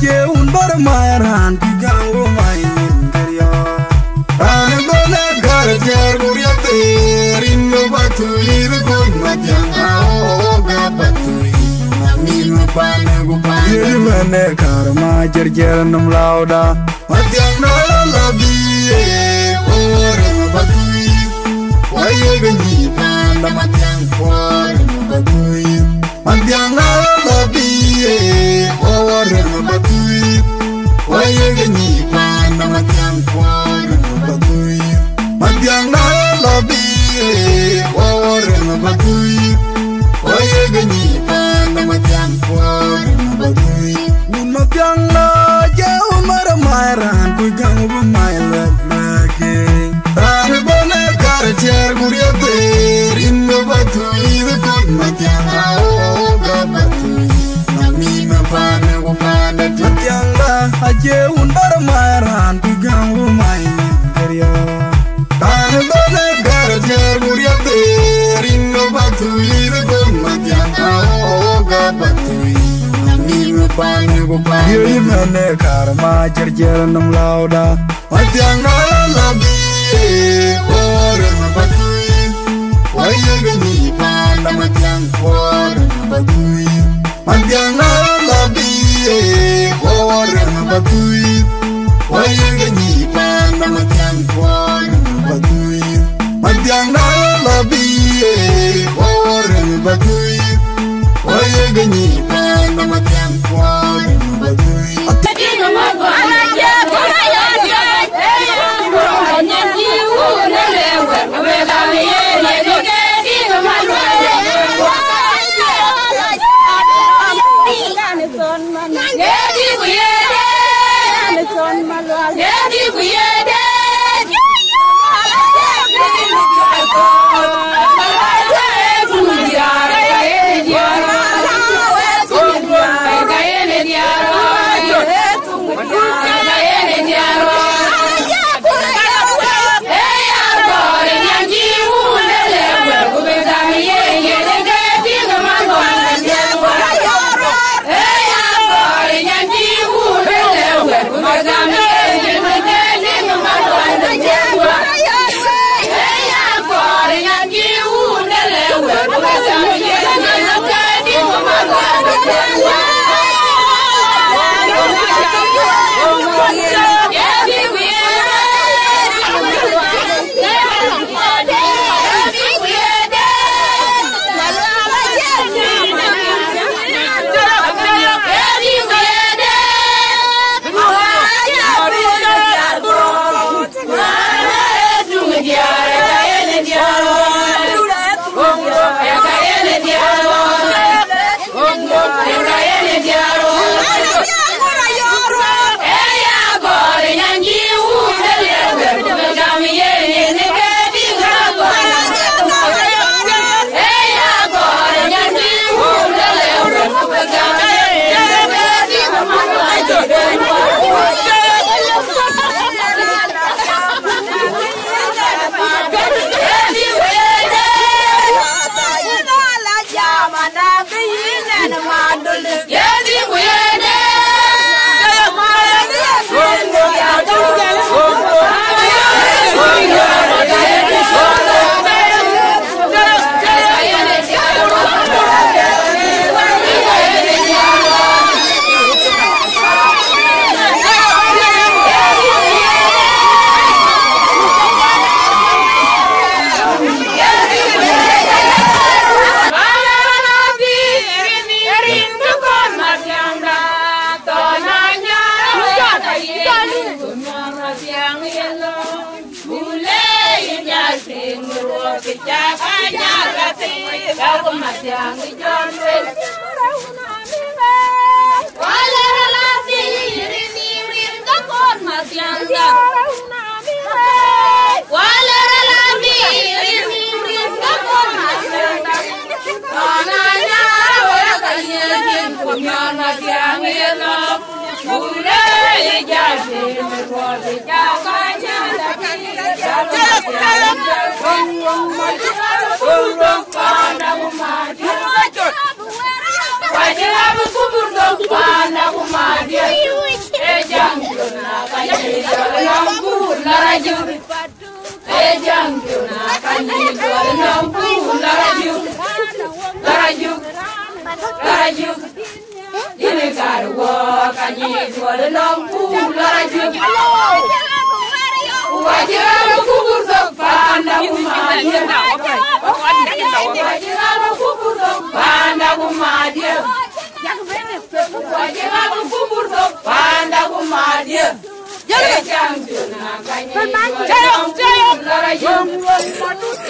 aje un bar maran pigango mai interior ane bole garjer guriate rinno Pathuyith gon matanga oga Pathuyith nami pane gupane mene karma jerjer nam lauda matanga labi ore Pathuyith waye ganyi panda matang por Pathuyith matanga labi ore Pathuyith waye ganyi panda matang por Pathuyith matanga labi ore Pathuyith waye ganyi panda matang por Pathuyith un matanga ja umar mairan ku gang bu maila lagi ran bone garjer guriate rinno Pathuyith gon matanga oga Pathuyith nami mapane gupane matanga aje un bar maran ku gang bu maila ran bone garjer guriate rinno Pathuyith gon matanga oga Pathuyith pane gupane yoi mene karma jerjer nam lauda matanga labi ore Pathuyith waye ganyi panda matang por Pathuyith matanga labi ore Pathuyith waye ganyi panda matang por Pathuyith matanga labi ore Pathuyith waye ganyi panda matang por Pathuyith Wajib aku kubur dong, pandang umat dia. karwa kanyi wala long pula jum wajira kubur sok panda kumadia wajira kubur sok panda kumadia wajira kubur sok panda kumadia ejang juna kanyi wala jum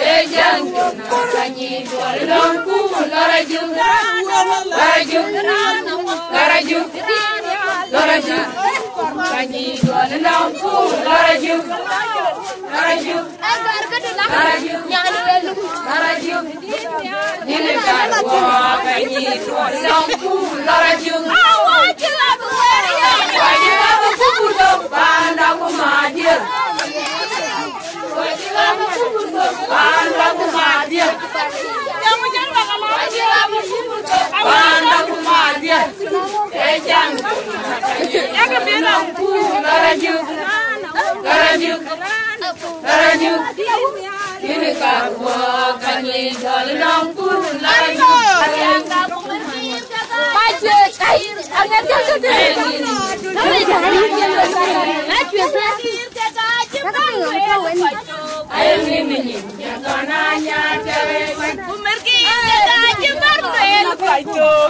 ejang juna kanyi wala long pula jum Laraju, kanyi dua lampu, laraju, ini karwa kanyi dua lampu, laraju, wajib kubur dong panda kumadir, wajib kubur dong panda kumadir. Panda kumadia, ejang, laraju, ini karwa kanyi dalam pun laraju. Ayo ini jangannya cewek.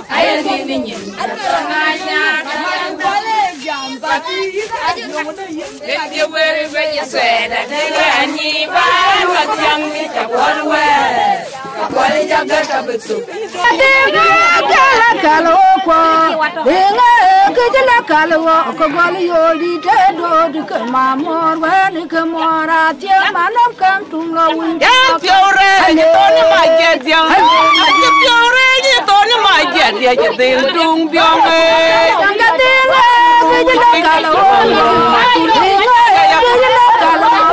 Ayo ini jangannya boleh jambat. Dia beri baju seda dengan nyibar macam kita boleh. Boleh jaga kabutsu. Kalau dengar kerja kalau aku boleh yodi tedo di kemamor, wani kemora tiap malam kantung lawin. Ya piore, jatuhnya majet yang, piore jatuhnya majet dia jatuh biang. Jangan dengar kerja kalau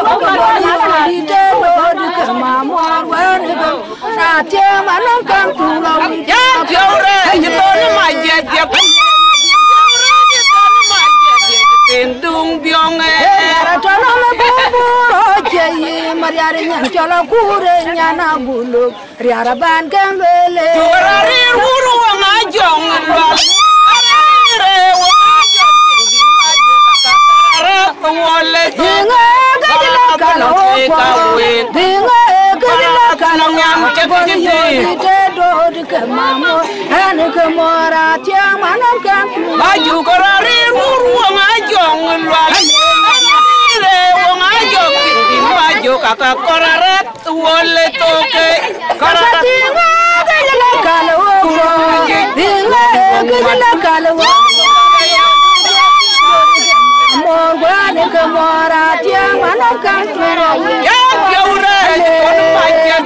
aku boleh yodi tedo di kemamor, wani kemora tiap malam kantung lawin. Ya piore, jatuhnya majet dia. Tendung biong Tolong bubur oje mariarinya colok kurenya na buluk riara ban kang bele Turari wuru ngajong lwal Arare wajong tinggi maju kakak wole Dinga gadila kalau Dinga gadila kalau Kita do ke mamu ane ke mora tiang manam kang Maju korari wuru ngajong lwal Arare ngajong tinggi maju kakak korarat wole toke Kakak dinga gadila kalau Dinga gadila kalau Morwane ke mora tiang manam kang Ya piore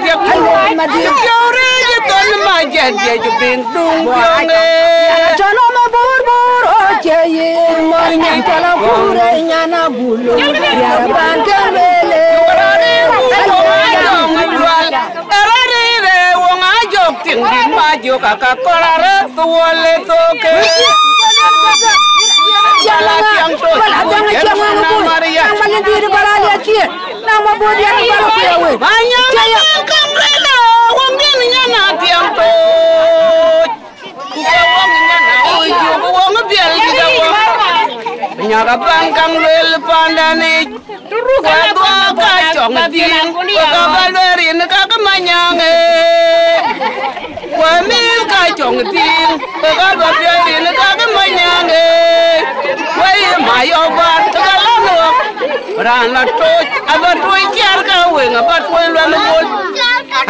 jatuhnya majet dia piore jatuhnya majet dia jubintung biong Jono mabur oje mornya tala kurenya na bulu biar ban kembele Arare wong ajok tinggi maju kakak korare tuwale toke Jalan yang Maria yang diri balali acie nama bodian kalau kowe banyak kamrela wong dininya na tiang to wong nyana ojo wong biel juga wong nyaka bangkang wel pandane turu ka kacong din ka balwerin ka kemanyange wamil kacong din ka balwerin ka kemanyange wai mayo bat kalano rana toj abatoi kiar ka wenga batoi lwana bol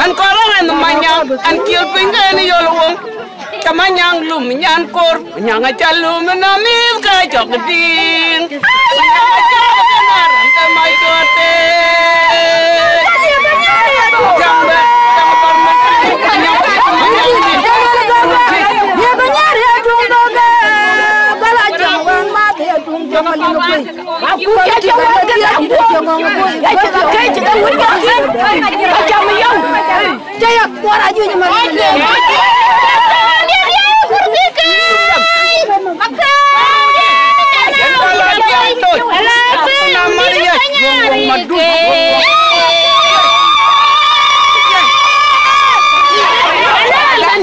an korangan manyang an kil pingani yolwong kamanyang lum nyan kor nyanga chalum na mil ka jogding nyanga mai kote jamba parman dia benyar ya dung doga bala jangwang mate ya dung jangan lingkoi aku ya jangan dia tidak jangan ngoi kai jangan ngoi jangan yang jaya kuar aja ni mari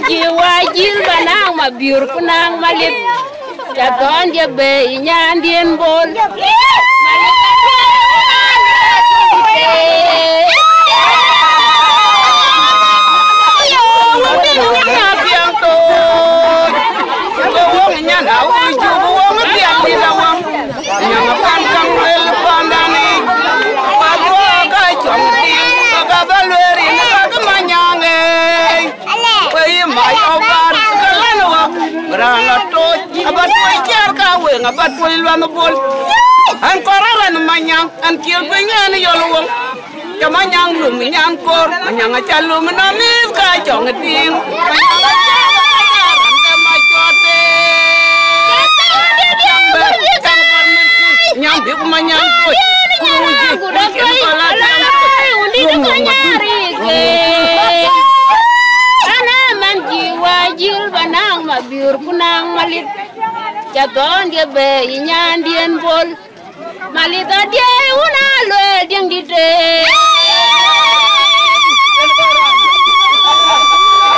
Jiwa jil banang mabiur kunang malip Jagon dia be nyan dien bol. Ngabat pulil wan pul an koraran manyang an kil pengen yolong ya manyang lu minyan kor manyang acalu menamil ka jong ting nyang bi ku manyang ko undi de nyari ke ana man jiwajil banang mabiur kunang malit Jagon dia be nyan dien bol malita dia una lo diang di de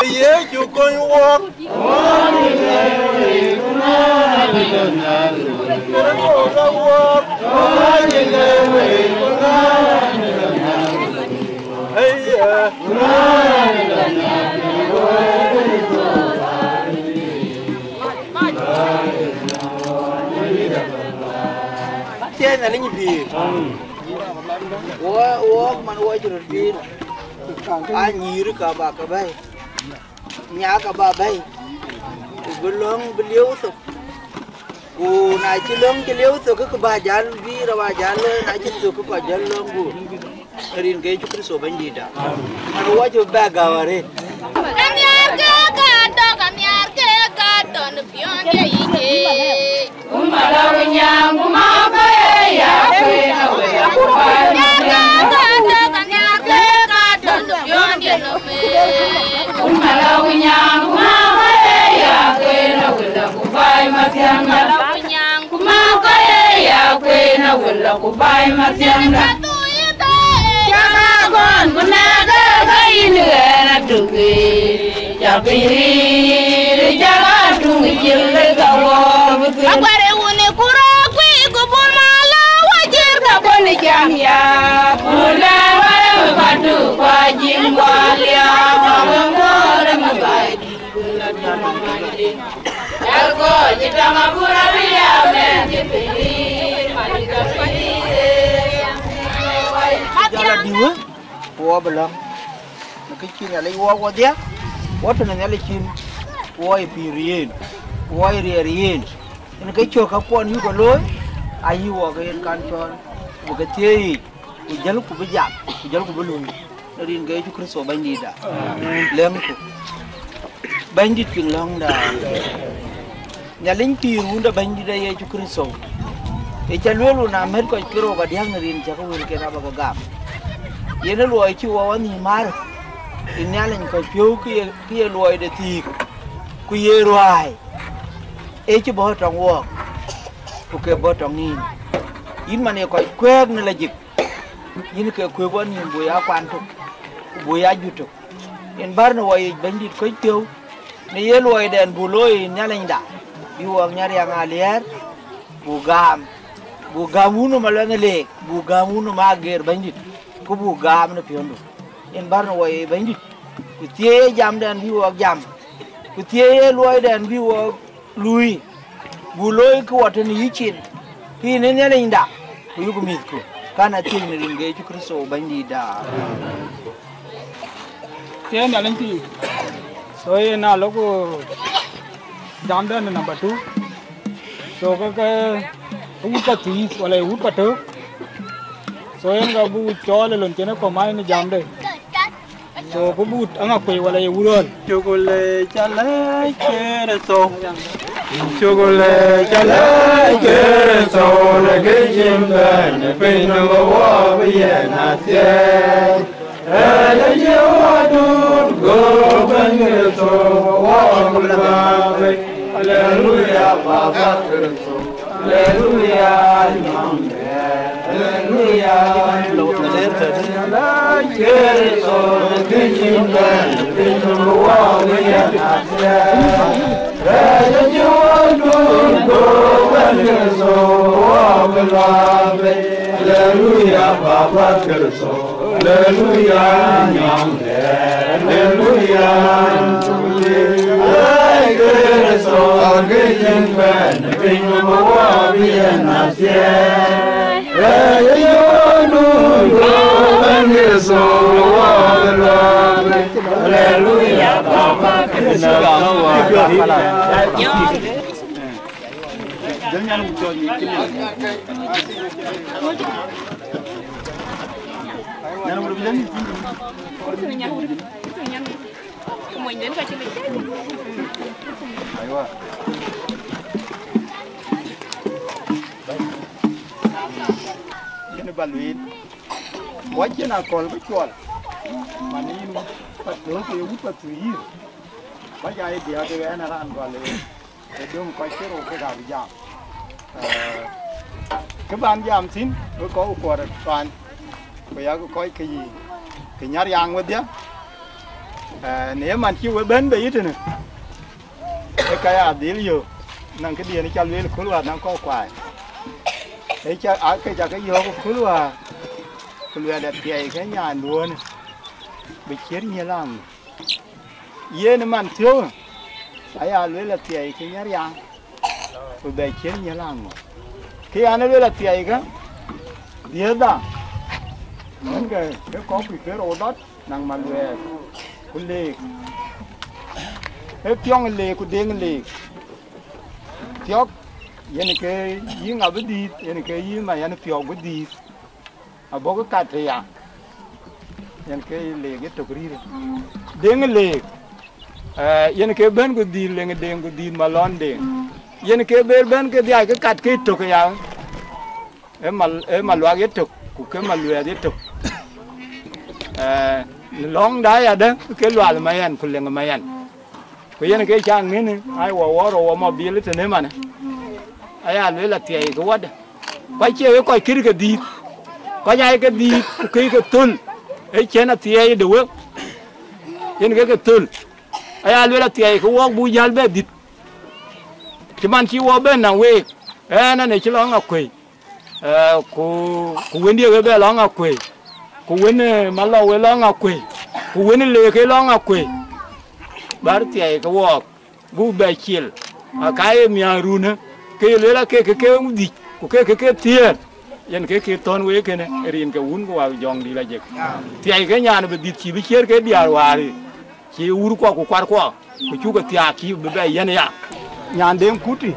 ye ju kon wok Trên là linh gì? Ủa, mà ủa cho được đi. Ai nhỉ được cả bà cả bay, nhà cả bà bay. Bên lông bên liêu sụp. Cô này chỉ lông chỉ liêu sụp cái bà già vi ra bà già lên, này chỉ sụp cái bà già lông cô. Rin cái chút cái số bên gì đó. Mà ủa cho bà gạo rồi. Malou nyang kumaka ya kwena wela kubai Malou nyang kumaka ya kwena wela kubai masyanga kumaka ya kwena wela kubai masyanga Ajakguong kunaga kainu na tuki Jakiri jaga tungi jilde kawo Akware une kurakwi kubun Malou wajir kaboni jamya Pula wale mabadu kwa jingwalia Wangore magaidi Pula tamangadi Yalko jitama pura biya menjipiri Malika pire Jala diwa, ủa belum. Cái chuyện này lấy ủa dia, ủa thằng này lấy chuyện, ủa piriin, ủa rieriin. Cái chỗ các con hiu còn lối, ai hiu cái can cho, một cái chơi, cái giờ lúc cũng bị giặc, cái giờ lúc cũng bị lùi. Nó đi cái chỗ Christo bánh đi đã, lem cũng, bánh đi tiếng long đã. Nhà lính piru đã bánh đi đây chỗ Christo. Cái chân lúa luôn nằm hết coi kiro và điang người chắc có người kia nào bao gam. Ye nó lùi chịu vào ni mar. Thì nhà lính coi phiếu kia lùi để thì quy ye ruai. Ấy chứ bỏ trong work. Ok bỏ trong ni. In mà này coi quét nên là dịch. In cái quét vào ni bùi áo quan thuộc, bùi áo du thuộc. In bar nó vậy bánh đi coi tiêu. Này ye lùi đèn bù lùi nhà lính đã. Yêu Nyariang alier. Bugam uno malanga lek, bugam uno mager bandit, ku bugam na piondo. En barno way bandit. Ku tie jam dan biwa jam. Ku tie loy dan biwa lui. Bu loy ku watan yichin. Pi ne ne linda. Ku yugo mitku. Kana tin ne ringe ju Kristo bandida. Tie na lanti. So ye na logo jam dan number 2. So cái Pathuyith wala Pathuyith so yang ga bu chole lon chena ko mai ni jam de so ko bu Angakuei wala urol chogole chala kere so chogole chala kere so le gejim ban pe no wa biya na te ala jewa dun go ban so wa mulba hallelujah baba so Hallelujah, Hallelujah. Hallelujah. Hallelujah, Baba Kerso. Hallelujah, Nyamde. Hallelujah, Kerso. Gajin Ben, Pingo Wabi and Asia. Rayonu, Kerso. Hallelujah, Baba Kerso. Jangan ucap ni. Jangan udah bilang ni. Ayo. Ini Maluil. Wajib nak call berjual. Mana ini terus dia buat Pathuyith. Bajai dia tu kan orang Maluil. Dia coi cái rồi cái đào giảm. Các bạn giảm xin, tôi có quả được toàn. Bây giờ coi cái gì, cái Nyariang vậy đấy. Nếu mà chịu với bên bây giờ này, cái à đi liều, năng cái điện nó chăn lên khối vào năng có quài. Đấy cho cái vô khối vào, khối vào đẹp vậy cái nhà luôn, bị chết như lắm. Ye nó man thiếu. Ayah lu lah tiai ke Nyariang, udah cernya lama. Ke ane lu lah tiai ke, dia dah. Mungkin ke kopi ke rodat nang Maluil, kulik. Piong le, kudeng le. Tiok, yang ke yang abadi, yang ke yang macam piong abadi. Abang ke kataya, yang ke le ke tukri. Deng le. Yang ke ben ko di leng deng ko di malon deng yang ke ben ke dia ke kat ke tok ya Maluak ke tok ku ke Maluil ke tok long dai ada ke lual mayan ku leng mayan ku yang ke chang ni ai wa ro ma bil te ne mana aya le la tie ko wada pa che ko kir ke di ko ya ke di ku ke tul e chena tie de wo yang ke tul ayah lu lah tiai ke wak bujal be dit, cuman si wak ben nang wek, nanti cila Angakuei, ku wendi ke be Angakuei, ku wendi Malau ke Angakuei, ku wendi le ke Angakuei, baru tiai ke wak, bu becil, kaya miaruna, ke lu lah ke udi, ku ke tiar, yang ke ton wek ke ne, erin ke un ku wak jong di lajek, tiai ke nyana be dit si bicer ke biar wari. Ki uru kwa ku kwar kwa ku chuga tiaki be be yen ya nyandem kuti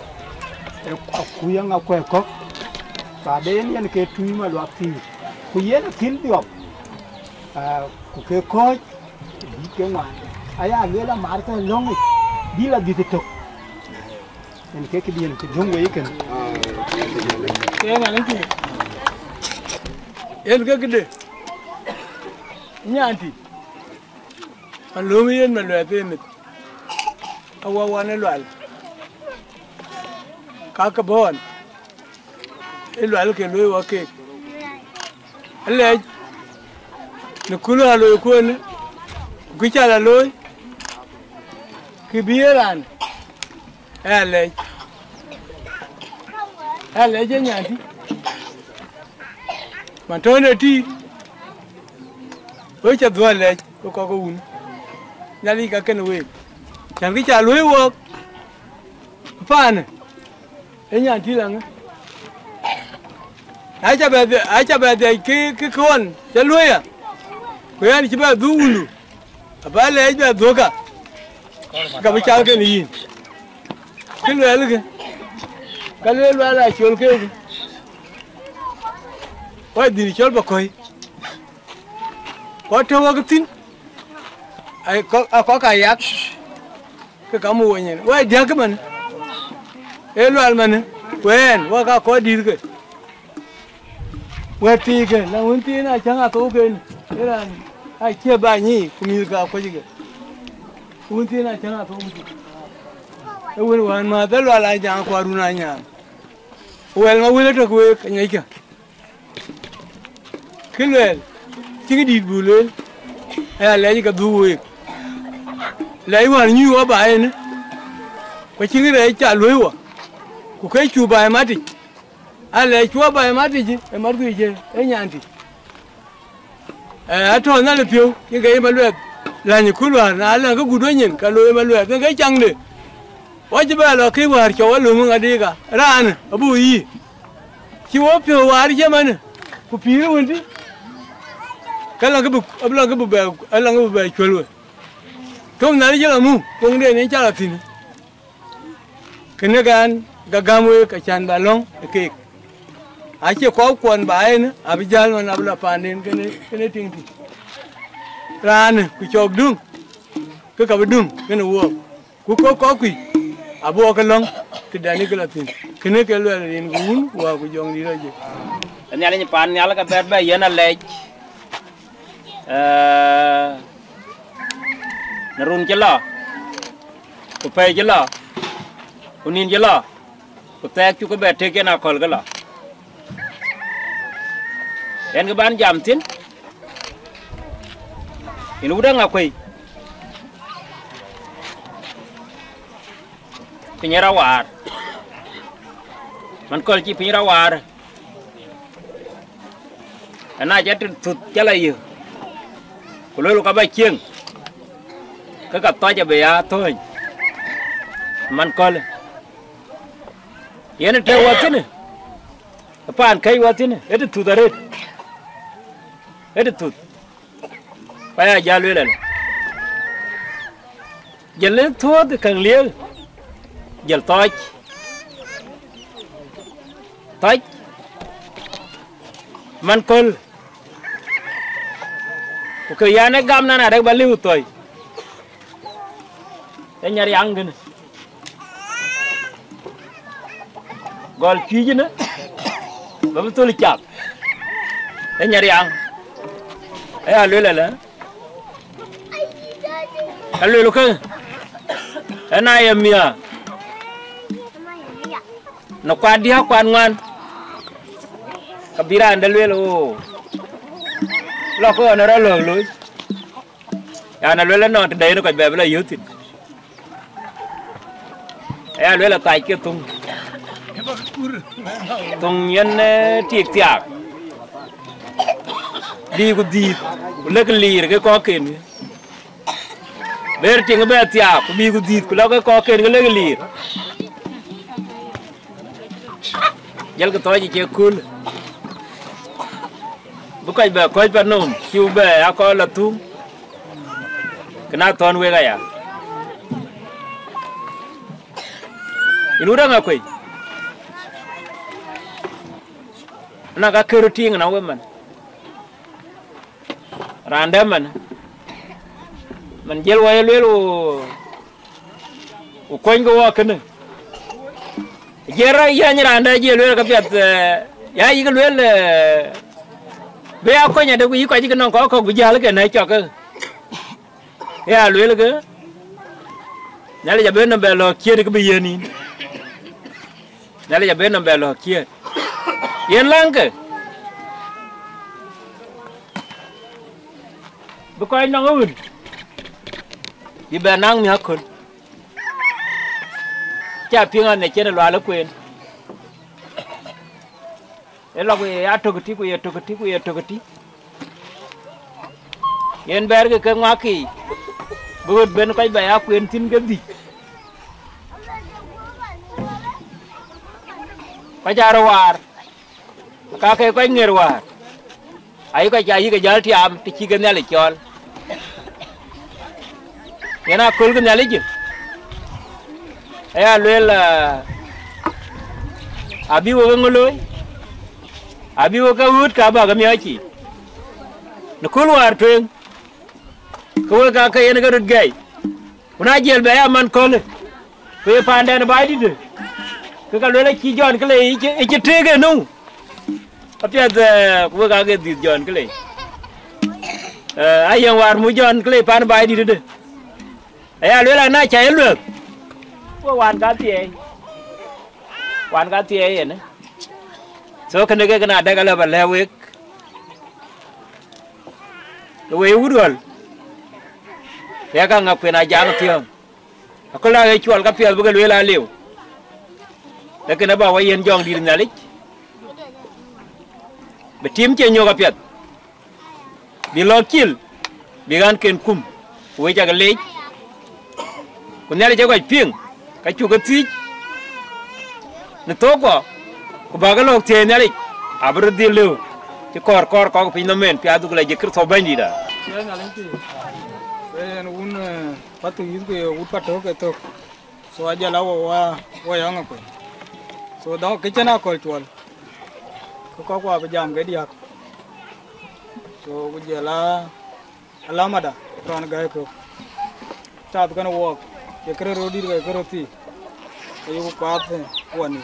ku yang akwe ko ta den yen ke tui Maluak ti ku yen kin diop ku ke ko di ke ma aya le la mar ka long di la di tok yen ke di yen ke jong we ken ke na ni yen ke gede nyanti Alumien Maluil pemit, awawan elual, kakabon, elual ke lui wakik, alej, nukulu aloi kuone, kukichal aloi, kibieran, alej nyanti, matone ti, ocha dua alej, kokakun. Nyali kaken we, jangan kita luai wak, apa ni? Ini anti lang. Aja berde ke kawan, jaluai ya. Kau yang cuba dulu, apa lagi berde doka? Kau bicara ke ni? Keluar lagi, kalau luar lah col ke? Kau diri col bakoi, kau tahu apa tin? Có kayak ke kamu wenyen wa dia ke man elu alman wen wa ka ko dir ke wa ti ke la un ti na changa to ke era ai che ba ni kumi ka ko ji ke un ti na changa to mu e wen wan ma da la jang ko runa nya wel ma wele to ko ke nyai ka kilwel ti di bulel ai la ji ka duwe lấy hoàn như ở bài nữa, có chỉ cái đấy trả lưới của cái chủ bài mà thì ale chua ba matiji e marguije e nyanti ato na le pio ngai Maluak la ni kulwa na ala ga gudonyin ka lo Maluak ngai changne wajiba lo kai war cho lo mun adiga ran abu yi ki wo pio war je man ku piri wundi kala ga bu abla ga bu ba ala ga bu ba cholo to na ni jala mu ko ngai ni chala tin kenegan gagamu ka chan balong ke ache ko kon baen abijal non abla panen kene tingti ran ku chok dung ke ka dung kene wo ku ko ku abo ka long ke dani ke latin kene ke lo rin gun wa ku jong di raje nyala ni pan nyala ka ber ba yena lej narun jela ku pe jela unin jela ku tek chu ko be te ke na kol gala en ke ban jam tin ilu da ngakui pinyara war man kol chi pinyara war ana ja tut chala yu ku lo ka ba chieng ka to ja be ya thôi man kol yen te wa tin pan kai wa tin et tu da ret et tu pa ya ja le jel thua de kan liel jel toj man kol ko ya ne gam na rek ba liu toy e Nyariang gene gol kiji na ba betul cap e Nyariang e alu la alu ko ana ya mia no kwa dia kwan ngan kabira andalwe lo lo ko na ra lo lo ya na lo no de no ko be la yutin e alu la tai ke tung yen tiek tiak đi có gì lấy cái lì cái có kền bây giờ tiếng bây giờ tiap đi có gì lấy cái có kền cái lấy cái lì giờ cái tối gì chơi cool bữa coi bữa nôm chiều bè à coi là thum cái nào toàn về cái à ilu đang Angakuei na ka kero ting na weman randaman man jel wa lelo o koingo wa kana jera ya ni randa jel lelo ka piat ya yi lelo be a konya de yi ko ji kana ko bujal ke na cho ka ya lelo ke nale ja be no be lo kier ke be yeni nale ja be no be lo kier yen langke bukai nang un di benang mi hakun cha pingan ne chen lo ala kwen elo ko ya to gati yen berge ke ngaki buut ben kai ba ya kwen tin gadi pajar war ka ke ko ngir war ai ko jayi ke jal tiam ti ci gën yalla ciol yana kol gën yalla ji aya lel abi wo ngoloy abi wo ka wut ka ba ga mi ci no kol war twen ko ka ka yen ga rut gay una jel be ya man kol ko pande na bay di de ka lel ci jon ka le ci tege no apia de ko ga ge di jon kle ayang war mu jon kle pan bai di de aya le la na chai lu ko wan ga tie ne so kan ge kana daga la ba lewek we udol ya ka Angakuei na jang tiom ko la ge chwal ka pia bu ge le la lew le kana ba wa yen jong di na lik betim che nyoga pet bi lokil bi gan ken kum we jaga lej ku nele jago ping ka chu ga ti ne to ko ba ga lok te nele abru di lew ci kor ko pin no men pi adu la jekir so bandi da ya na len ki en un Pathuyith ke ut pato ke to so aja la wa Angakuei so da ke chana kol chwal ko ba jam ke diak so ku jela alamada ran ga ko ta kana wo ke kre rodi ga ko ti ayo ko pat woni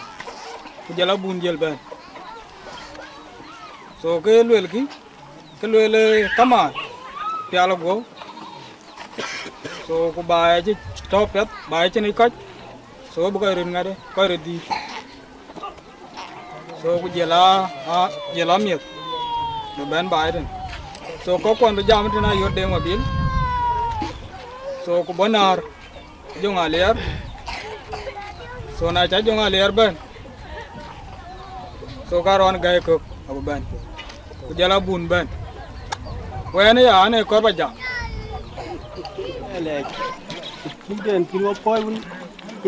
ku jela bun jel ben so ke lwel kama pialo go so ku ba ji topet ba ji ni ko so bu ko rin ngade ko di so ku jela miet do ben ba den so ko kon be jam tena yo de mobil so ku bonar jonga ler so na cha jonga ler ben so karon gay ko abu ben ku jala bun ben wene ya ne ko ba jam ele ki den ki wo poy bun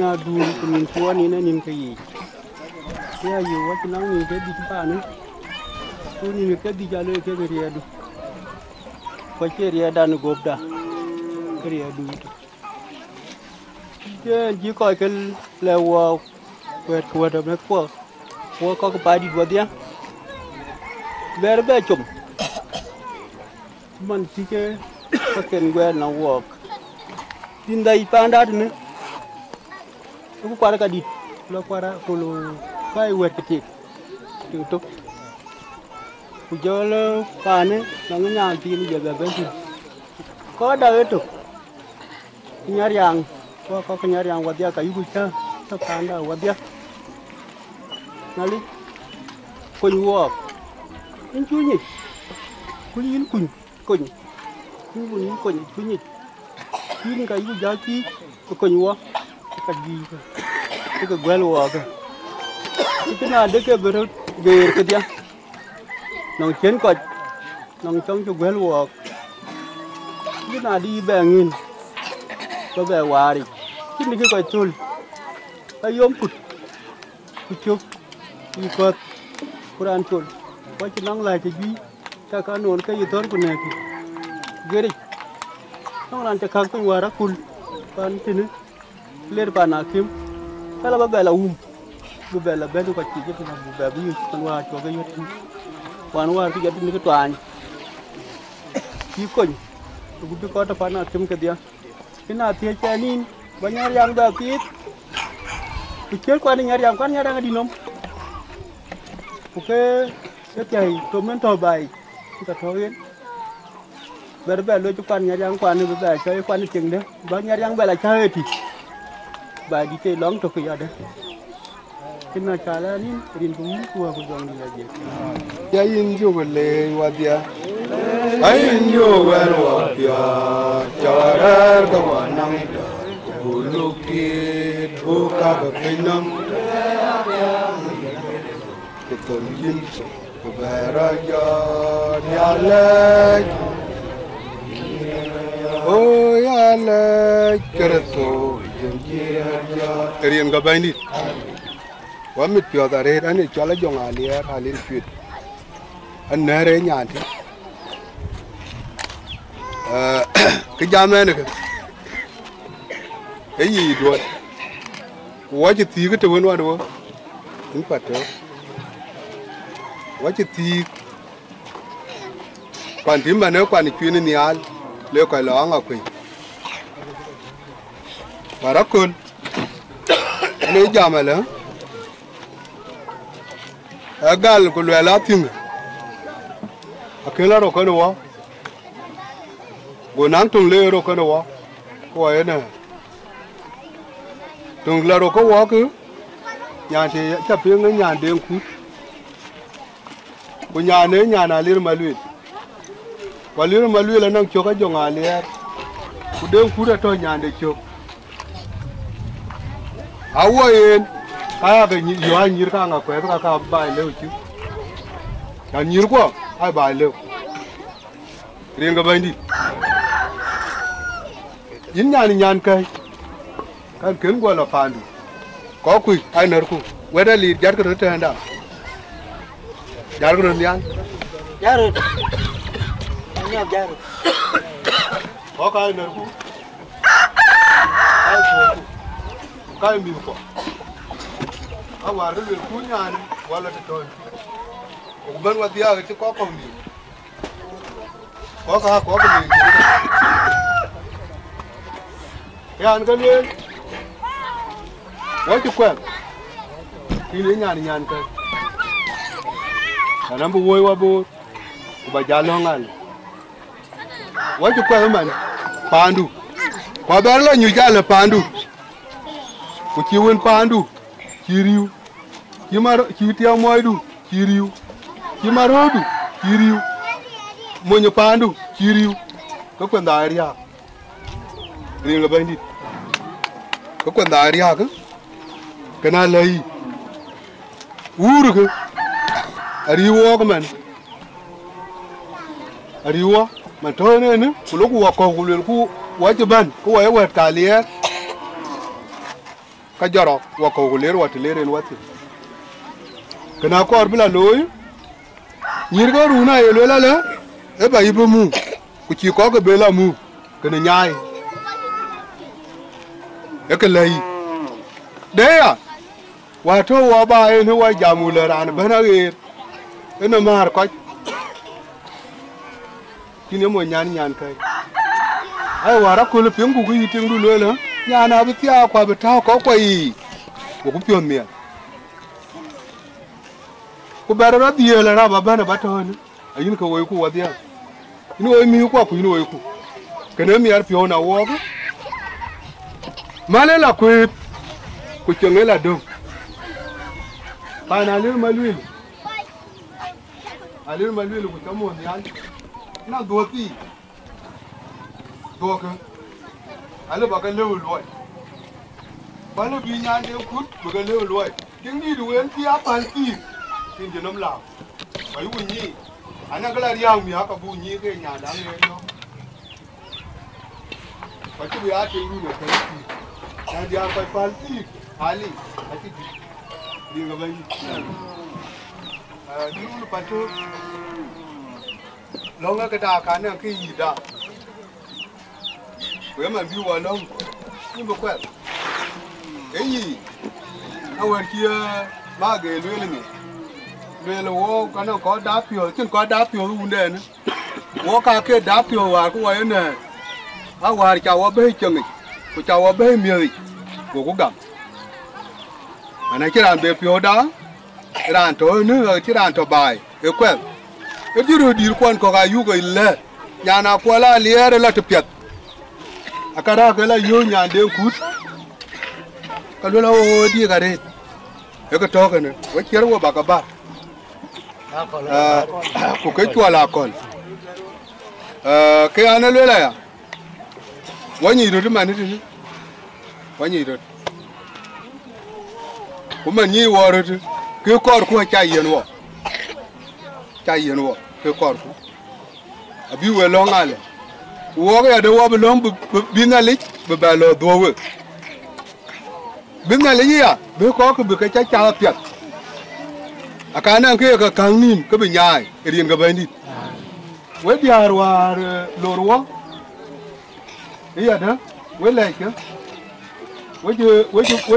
ya du ko min ko ni ne nim kay ya yo wa ti nang ni ke di pa ni ko ni ke di jalo ke ke redu ko ke reda no gobda ke redu je ji ko ke le wo wet ko da me ko ko ba di do dia ver be chum man ti ke ko ken gwe na wo tin dai pa nda ne ko kwara ka di lo kwara ko lo pai wet ti tu to ku jolo pa ne na nya ti ni je be ti ko da to Nyariang ko Nyariang wa dia ka yu cha ta pa nda wa dia nali ko yu wo in chu ni kun kun chu ni tin ka yu ja ti ko yu wa ka di ka gwel wa ka na de ke bero ger ke dia nong chen ko nong chong chu gwel wa na di be ngin ko be wa ri tin ke ko tul ayom put ku chu ni ko Quran tul ko chi nang la ke bi ka ka non ka yi tor ku ne ki geri nong ran ta ka ku wara kul pan tin ler pa na kim kala ba bela bu bela be ko ci je na bu be bi tan wa ko ga yot wan war ki jati ni ko twan ki ko bu bi ko ta pa na kim ke dia ina tie chanin ba Nyariang da kit ku kel ko ni Nyariang di nom Oke, cái tôi muốn thổi bài, kita thổi. Bây giờ lôi chụp quan Nyariang quan này bây giờ chơi quan chừng đấy, bác Nyariang bây giờ chơi thì bài đi chơi lóng cho cái gì đấy. Cái nào trả lại nín, riêng cũng qua cái dòng đi là gì. Ya in jo bele wadia, ai in jo wer wadia, jarar ka wanang da, bulukit buka ka pinam. Ketonjin beraja dialek oh dialek kerto jenjia erian gabaini wamit piotare ane chala jong alier halin fit anare nyanti cái jam này cái gì đuổi quá chỉ tí cái trâu nó đuổi cũng phải trâu quá chỉ tí quan điểm mà nếu quan chuyện này al leo cái lo Angakuei và rất cool anh ấy jam là agal ko le la ting akela ro ko no go nang tung le ro ko no ko ai na tung la ro ko wa ku nhà thì chấp tiếng cái nhà đêm cút của nhà này nhà nào liền Maluil và liền Maluil là năng cho cái dòng à liền của đêm cút là thôi nhà để cho áo yên ai cái nhiều anh như cái Angakuei cái bài lêu chứ Kan nyir ko ai ba le. Ringa bandi. Yin nyan kai. Kan ken go la pandu. Ko ku ai nar ku. Weda li jar ko ta handa. Jar ko nyan. Jaru. Anyap jaru. Ko ka ai nar ku. Ai ko. Kai mi ko. Awar le ku nyan wala ta ton. Ban wa dia ke ko ko ni. Có cái gì cái anh cái lên quá chụp quen khi lấy nhà cái là nó bùi qua bùi bà già long ăn quá chụp quen mà pandu qua bé là nhiều cha là pandu của chiêu anh pandu chiriu chi mà chi tiêu mồi du chiriu chi mà rô du chiriu Monyo pandu, chiriu, có quần đài đi à? Riêng là bên đi, có quần đài đi à? Cái nào lấy, được ariwa cái ariwa, mà thôi nữa, lúc qua cầu của luyện khu, quá chụp ban, có quay quẹt cả lia, cái giờ đó qua cầu của luyện quẹt lia lên quẹt, cái nào có ở bên là lối, nhìn có rú này lối là ê bà ibu mu, ku chỉ có cái bê la mu, cái này nhai, cái lấy, đấy à, và thôi và bà ấy nó quay giảm mù lợn ăn bên này, cái nó mà coi, khi nếu mà nhàn cái, ai và ra coi phim của cái tiếng du lừa nữa, nhà nào biết theo qua biết thao có quay, của cái phim miền, ku bé ra đi là ra bà bên này bắt thôi nữa. Ayun ka woy ku wadia inu woy mi ku inu woy ku kene mi ar pio na wo male la ku chenge la do pana lir Maluil ku tamo nyal na do ti do ka ale ba ka lewu loy balo bi nyan de kut ba ka lewu loy king di du en ti apan ti tin de nom la ai wu ni anh cái là riêng mi hả cái bùn nhí cái nhà đáng lên đó, phải chú ý thì luôn được cái gì, nhà riêng phải phá đi, hali, cái gì, riêng cái gì, đi luôn phải chú, long cái đà cái này cái gì đó, vậy mà view vào long, nhưng mà quẹt, cái gì, nó ngoài kia ba cái lưới lên này. Về là wo cái nó có đá phiêu, chứ có đá phiêu luôn đây nữa. Wo cái đá phiêu vào cái ngoài này, vào chào wo bê chân này, của chào wo bê miệt, của cũng gặp. Anh ấy chỉ làm bê phiêu đó, làm thôi nữa, chỉ làm thôi bài, cái quen. Cái gì rồi đi quan có cái cái lệ, nhà nào qua là lìa rồi là tập tiệt. Cái đó cái là yêu nhà đeo cút, cái đó là đi cái đấy, cái đó cái này, cái kia là bà cái bà. Của cái chùa là còn cái anh ấy là quá nhiều rồi mà nữa chứ quá nhiều rồi của mình nhiều rồi chứ cái con của chạy yên vô cái con của abi về long à lệ vô cái đâu vào long bên này lấy bên lò đua vậy bên này lấy gì à bên có cái trái chả tiệt cái này cái càng nín cái bị nhai cái điên cái bên đi với dia rồi lor wo ý à đó với lại chứ với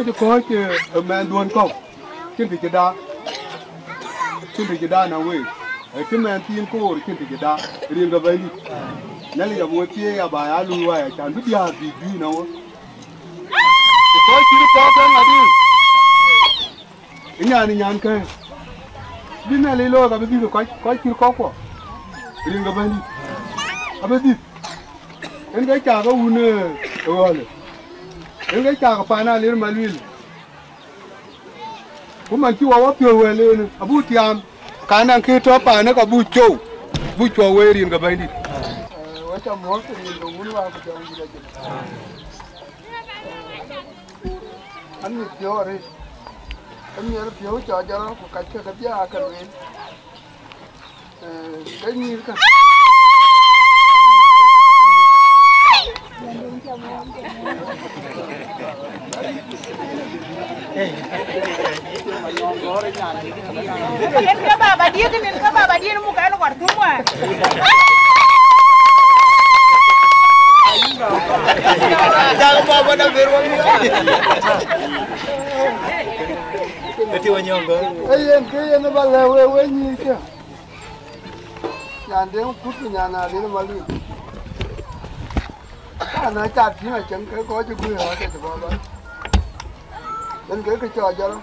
chứ có chứ men đuôn không trên thì đa nào vậy cái men tin cô trên thì đa điên cái bên đi nên là vô chia à bài alu vậy chẳng biết dia gì nào có chứ có cái là đi nhà này nhàn cái bên này lấy lo cái gì rồi có chứ có quoi riêng cái bên đi à bên đi em cái chả có un rồi em cái chả có phải nào lấy Maluil cũng mà chú vào phiêu về lên à bút tiêm cái năng khi cho phải nó có bút chou về riêng cái bên đi ở trong món thì mình cũng muốn vào trong gì đấy anh nhớ phiếu rồi anh nhớ phiếu cho nó một cái gì à cần cái như cái Nên các bà điên nên các bà điên một cái nó còn thúng à. Jangan bawa dah beruang ni. Keti wanyong ke? cái nó bao lâu quay như kia. Nhà đến phút nhà nào đến Malou. Nó chặt thì mà chẳng cái có cho quy họ thì bao đó. Nên cái trò cho nó.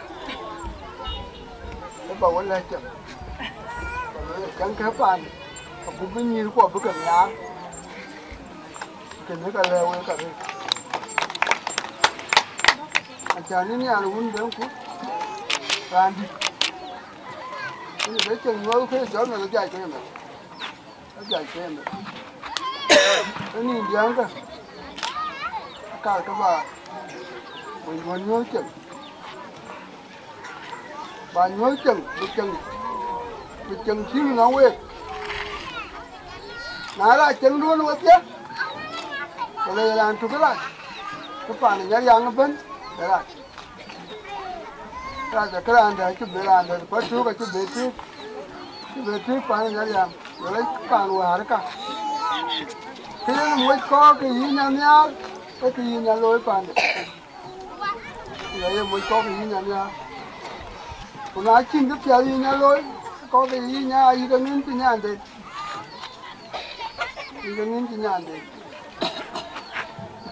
Nó bảo lên chẳng. Chẳng cái bàn. Cũng cái như của bức ảnh nhà. Cái nó cái leo cái cái. Chả nên nhà nó uống đến phút. Bàn đi. Cái chừng ngồi cái chỗ này nó chạy cái này. Nó chạy cái này. Cái nhìn dáng cơ. Cả các bà. Mình muốn nhớ chừng. Bà nhớ chừng, bị chừng xíu nó quên. Nãy là chừng luôn luôn chứ. Cái này là ăn chút cái này. Cái bà này Nyariang nó bên. Đấy là. Cái ăn đấy chút bể ăn đấy. Bắt chú cái chút bể trước. Chút bể trước bà này Nyariang. Rồi lấy bà nuôi hả cả. Cái này mới có cái gì nhá. Cái gì nhá lôi bà này. Vậy mới có cái gì nhá. Còn ai chinh cái phía gì nhá lôi. Có cái gì nhá. Ý cái nên thì nhá đấy. Ý cái nên thì nhá đấy.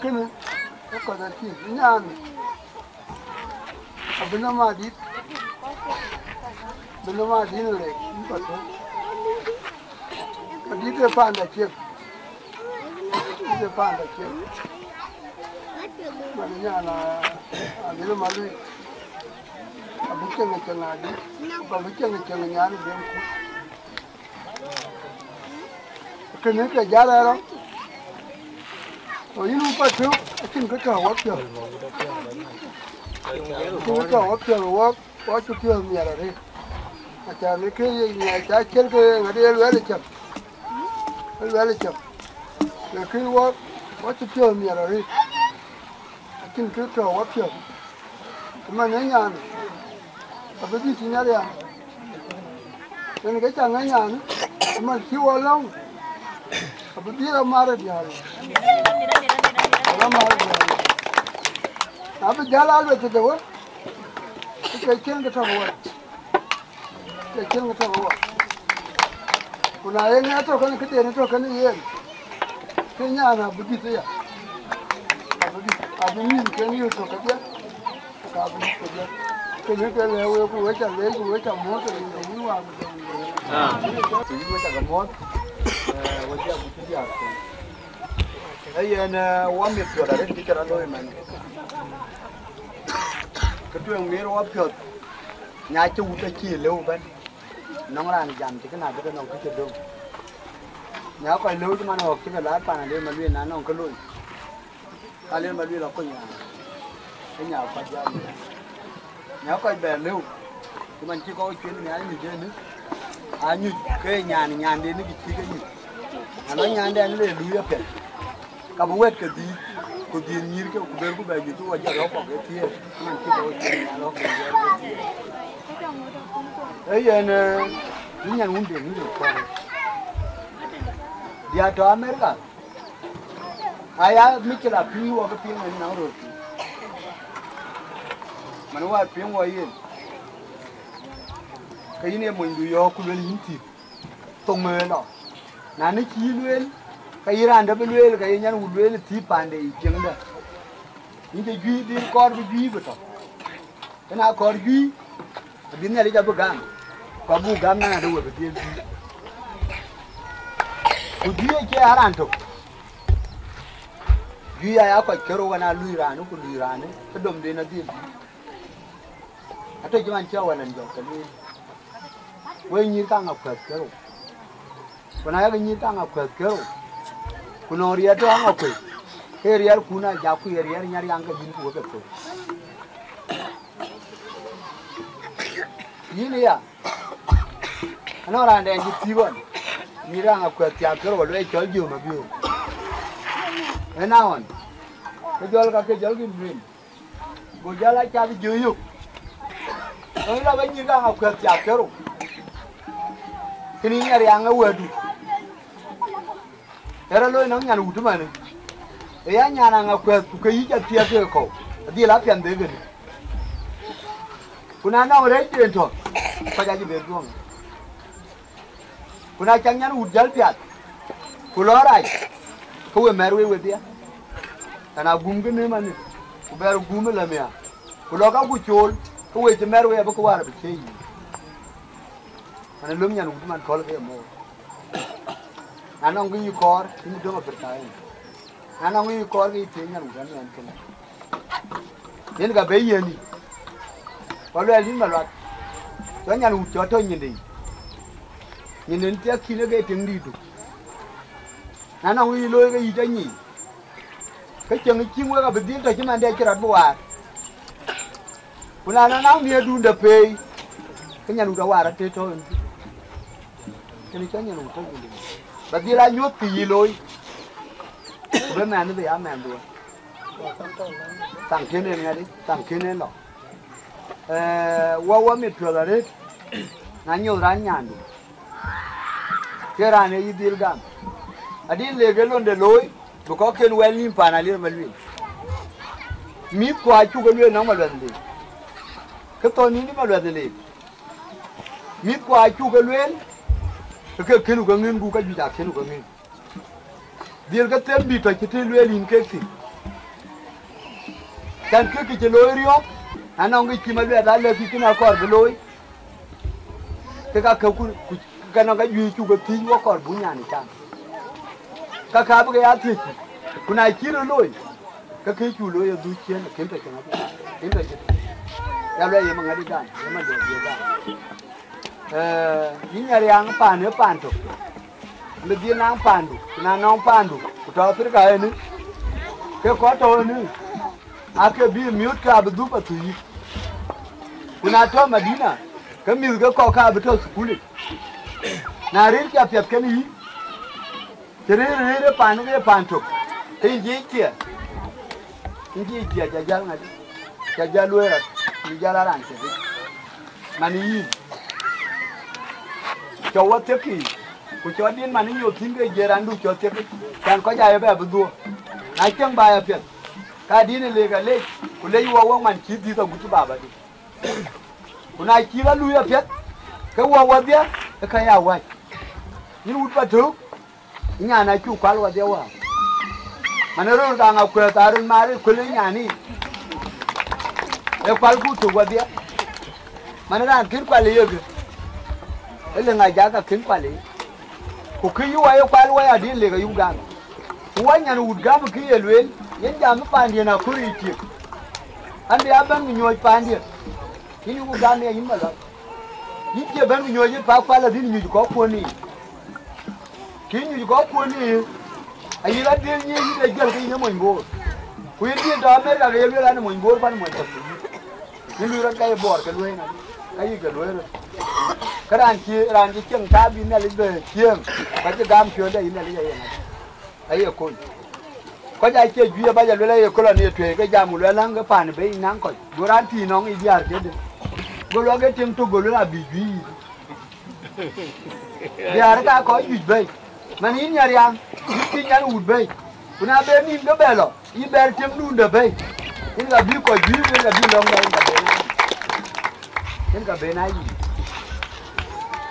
Cái này. Cái có cái gì nhá này. Bên nào mà đi. Bên nào mà đi nữa đấy. Không có thôi. Đi cái phản đã chết. Đi cái phản đã chết. Mà nhà là đi là Malou. Abu chân là đi. Còn với chân là nhà nó đến khu. Cái này cái giá đó. Rồi nó bắt trước. Chân cái trò quá trời. Chân cái trò quá trời quá chút tiền nhà rồi đi. Chả mấy cái nhà trái chết cái người đi lưới chậm. Lưới chậm. Rồi cái quá chút tiền nhà rồi đi. Chân cái trò quá trời. Mà nhớ nhà này. Ở bên kia nhà đây à? Nên cái chẳng ngay nhà nữa. Mà siêu ở lâu. Ở bên kia là mà rồi nhà này. Là mà rồi nhà này. Ở bên giá lá về đâu á? Cái chân cái thằng vậy. Cái chân cái thằng vậy. Còn ai nghe cho cái tiền cho cái gì? Cái nhà nào bên kia à? Ở bên nhìn cái nhiều cho cái gì? Cả bên kia. Cái này cái lều của với chồng mốt thì cũng vào chỉ với chồng mốt với chồng cái gì ấy là quan miệt rồi đấy cái cho đôi mình cái trường miệt quá phiền nhà chủ cái chỉ lều bên nó là giảm thì cái nào cái nó cái chuyện đâu nhà phải lều cho mà nó học chứ cái lá bàn này mà luyện nó cái lùi ta lên mà luyện là cái nhà phải ra nhớ coi bè lưu, thì mình chỉ có chuyện này mình chơi nữa, như cái nhà này nhà đến nó bị cái gì, nói nhà đây nó để lưu hết, cả bộ cái gì, cái gì như cái bè của bè gì tôi giờ nó có cái thiê, mình chỉ có chuyện nhà nó cái gì, ấy giờ nè, những nhà muốn tiền nó được không? Đi ở America, ai mấy cái là phiêu cái phiêu này nào rồi. Maluak piang wayin. Cái này mình đưa vô cái luyện thi, tông mờ đó. Nãy chi luyện, cái Iran đó luyện, cái nhà nó luyện thi pan đấy piang đó. Những cái duy đi con cái duy vậy đó. Cái nào con duy, bên này đi chơi gam, có bu gam nào đâu vậy bên duy. Cái duy cái Iran thôi. Duy ai có cái rồi na lui ra nó cũng lui ra nữa, cái đom đấy nó đi. Atau cuma cakap orang jauh tapi, kau nyita ngap kerja, kau nak nyita ngap kerja, kau nak riat tu ngap kerja, kau riat kuna jaku riat Nyariang ke bintu kerja. Ini ya, Ano ran den jitigon. Nyariang Ajakguong tia kero lo e chol ju ma biu. Enaon. Ke jol ka ke jol gin green. Go jala cha bi ju yu. Oi la ba Nyariang Ajakguong tia kero. Kini Nyariang awadu. Era lo nang nyan wutu mane. E ya nyana Ajakguong ku ke yi cha tia ke ko. Di la pian de gin. Kuna na ore to. Pa ja ji be duong. Kuna chanyan udjal piat. Kulorai. Kuwe merwe we dia. Kana gumge ne mane. Ku ber gume la mea. Kuloka ku chol. Kuwe je merwe ba ku wara be chei. Ana lum nyan ud man kol ke mo. Ana ngi kor, ni do ma pertai. Ana ngi kor ge te nyan ud an ken. Yen ga be yeni. Kulo ali malwat. Cho nyan ud cho to nyindi. Nhìn tiếc khi nó gây tiếng đi đủ, anh ông đi lôi cái gì cho nhỉ? Cái chân cái chim cái bên dưới chứ mà đây chưa đặt bộ à? Bữa nay nó nấu nia đun đập về, cái nhà nụ đào à thế thôi, cái này cái nhà nụ thôi gì? Bên dưới là nhốt cái gì lôi? Bên mẹ nó về ăn mẹ rồi, tặng kia này nghe đi, tặng kia này lọ, qua miệt thừa là đấy, nó nhiều rán nhàn rồi. Kerane idil gam adin legelon de loy bu ko ken wel nim panalir malwi mit ko achu ko le na malwande ke to ni ni malwande le mit ko achu ko le ke kenu ko ngin bu ka ju ja kenu ko ngin dir ga tem bi to ti le lin ke ti kan ke ke loy rio ana ngi ki malwe da le ki na ko loy ke ka ku cái nó cái duy chu cái tiếng quá còn bún nhà này chăng các khá cái áo thịt của này chỉ nó lôi các cái chu lôi đuôi chiên là kiếm được cho nó kiếm được ra đây mà ngay đi ra mà được ra những nhà riang pan nữa pan thôi mình đi nang pan đủ nang pan đủ của tao phải cái này cái có thôi nữa cái bi miút cả bị đuôi Pathuyith của nào cho mà đi nè cái miếng cái co cả bị thôi sụp Narir kya piat ke ni tere pan ke pan thuk te ji kia jajal ngadi jajal luera ni jala ran ke mani chawa te ki ku cho din mani yo tin ke jeran du cho te kan ko ja ba bu du na chang ba ya piat ka din le ga le ku le wa man ki di ta gutu baba di ku na ki la lu ya piat ke wa dia ka ya wa ni ud Pathuyith nya na chu kwal wa dewa manero da Angakuei tarun mari kule nya ni e kwal ku tu wa dia manera kin kwal yege ele nga ja ka kin kwal ku ki wa ye kwal wa ya din le ga yu ga wa nya nu ud ga mu ki yelwen yen ja mu pandi na kuri ti ande aban mi nyoy pandi ni u ga me yin mala ni je ban mi nyoy pa kwala din nyu ko ko ni Kin you go pony. I you let the girl in the Mongo. We did the America railway and Mongo, but you look at a board and win. I can wear it. Karanchi ran the king tab in a little here, but the damn sure in the lay. I could. What I said, you about a relay colony to a Jamulanga pan, being uncle. Guarantee non is yard. Go log at him to go to a BG. They are called you bay. Man in Nyariang, you think I would bay. When I bear him the bellow, you bear him noon the bay. In the book of you will be long in the Benai.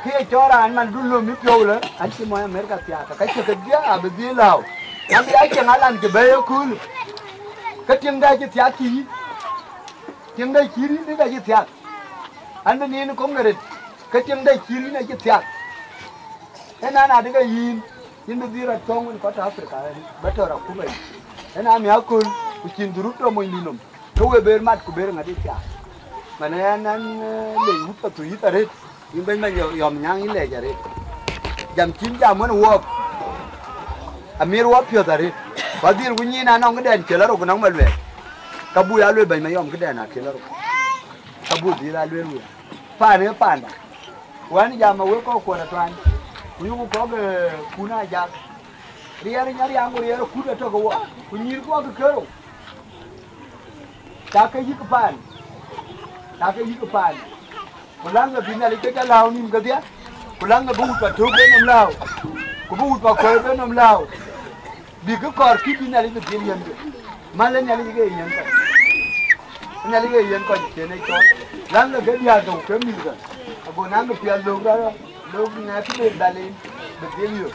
Here, Chora and Mandulu Mipiola, and see my America theatre. I took a dear, I will be loud. And the Action Island, the bay cool. Cutting that yaki. Tim the Kiri, the Yak. And the name Congress, cutting the Kiri, the Yak. And I think I in the deer at Tongue in South Africa, better of Kuba. And I'm Yakul, which in the root of Moinum. So a bear mat to bear a dita. Manan lay whoop to eat a rate. You bring my young leg. Jam Kim Jam one walk. A mere walk your rate. But dear Winnie and Nong and Killer of Normal way. Kabu by my young Gdana killer. Kabu, dear, I will. Panda. Wan jama we ko ko na twan. Kuyu ko ga kuna jak. Riya Nyariang riya ku da to go. Kunyir ko ga kero. Ta ka yi kapan. Ta ka yi kapan. Kulanga binali ke ta law nim ga dia. Kulanga bu pa to be nam law. Ku bu pa ko be nam law. Bi ko kor ki binali be bien yende. Mala nyali ge yen ka. Nyali ge yen ko ke ne to. Langa ga dia ga ko mi ga. Abo nanga pia lo ga lo na ti be dalin be bien yo.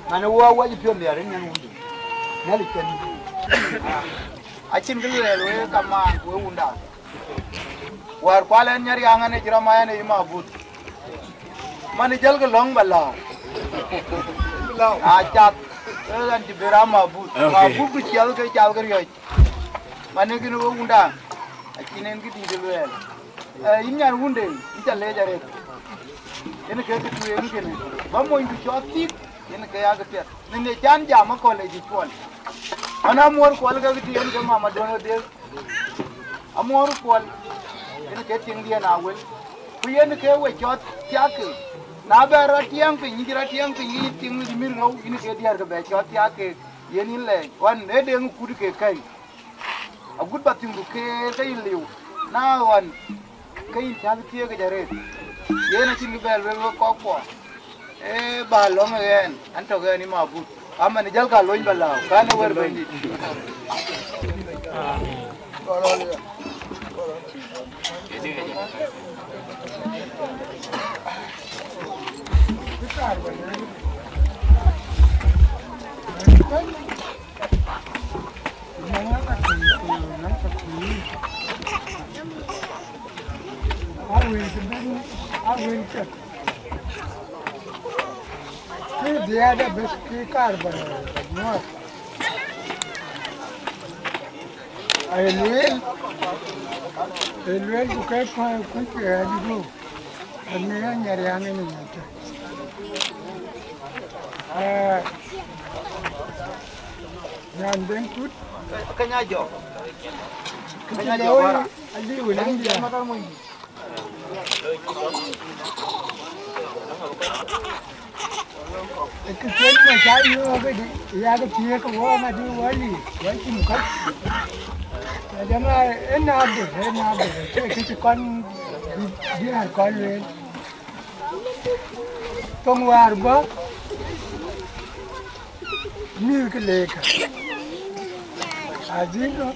Mana wa ji pia le are nyan wudu. Nyali ken. Achin gele le kama we unda. War kwalen Nyariang ne jira maya ne ima but. Mani jal ga long bala. A chat an ti bera ma but. Ma but ku chal ga yo. Mani gino we unda. Achinen gi di le. Inyan wunde ita le jare. Ene ke tu ene ke ne. Ba mo indu choti ene ke ya ga pet. Ne jan jama college pol. Ana mor kwal ga ti ene ke mama dono de. Amor kwal ene ke ting dia na wel. Ku ene ke we chot tiake. Na ba ra tiang pe ni ra tiang pe ni ting ni mir ngau ene ke dia ga be chot tiake. Yeni le wan ne de ngu ku ke kai. Agut bating du ke kai liu. Na wan kai chal tie ga jare. Yena chin bel wel ko ko. Ba long again anto ga ni ma but. Ama ni jal ka loin bala. Ka ne wer bendi. Dia ada besi karbon, no. Elwel bukan kau kaya dulu. Ini Nyariang ini nanti. Yang Deng put. Kanya jo. Kanya jo. Adi ulang dia. Kecil macam itu apa di? Ya kecil ke bawah mati wali muka. Jangan enak. Kecil kon dia kon len. Tungguar bah. Milk leka. Aji tu.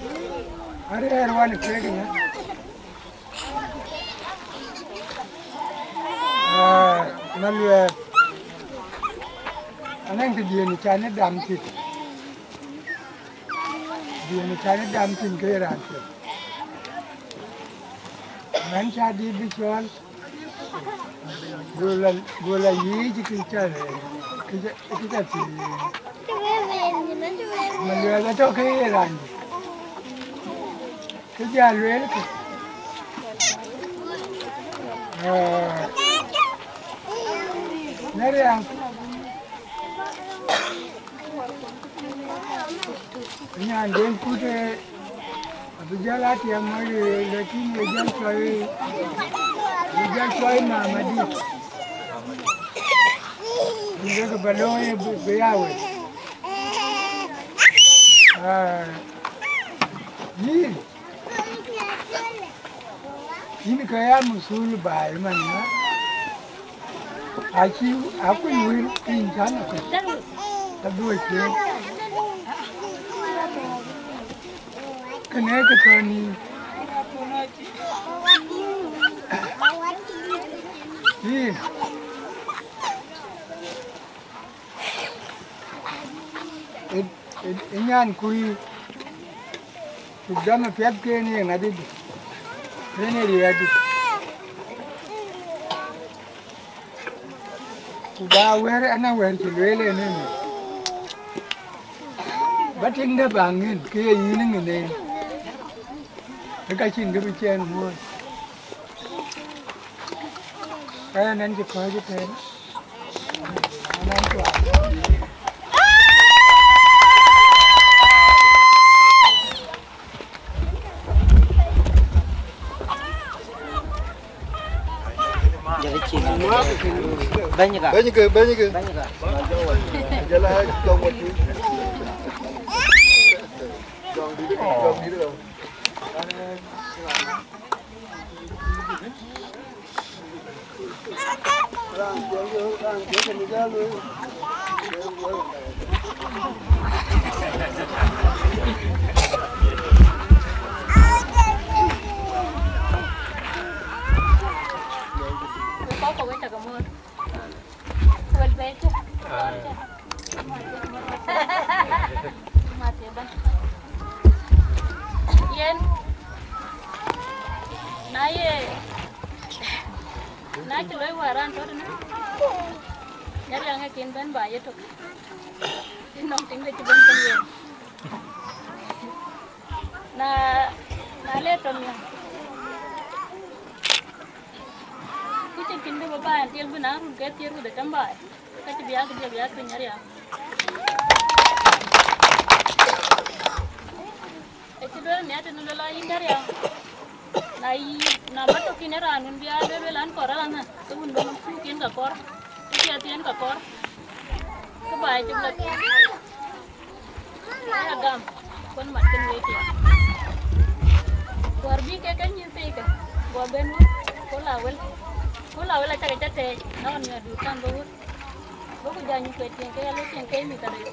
Ada herwan keknya. Maluil. Anang dia ni cana dam tit. Dia ni cana dam tin ke rasa. Man jadi bijual. Gola ye jikin cara. Kita ti. Maluil tu ke rasa. Kerja luil ke. Nyariang. Yang Deng putih, berjalan tiap hari, lagi berjalan cuai mama di. Dia ke baloi berawal. Ini kaya musul bayi mana? Aku yuil insan aku. Taboos ke. Kena ke Tony. Ini Angakuei. Sudan macam apa ni yang ada di? Ini dia di. Sudah anak ciluele ni. Batin dah bangin, kaya ini ni. Dekat sini berbicara semua. Kaya nanti kau je kan. Nanti apa? jadi cina. Banyak kah? Banyak ke? Banyak kah? Jalan jom waktu. Jom diri dah. Yen, na chuloi waran to na. Nyariang kin ben ba ye to. Nong ting de ben kan yen. Na le to mi. Ku che kin de ba tiel bu na run ke tiel bu de tamba. Ka che biya ku nyariang. Echidor ne ate nulo la nyariang. Na mato kinera nun biya de lan koran na. Subun do kin ka kor. Ki atien ka kor. Ka ba che blak. Ya gam kon mat ken weti. Kor bi ke kan yin pe ka. Go ben ko la wel ta ka te na on ya du kan do. Bo ko janyu ke tien ke ya le tien ke mi ta de.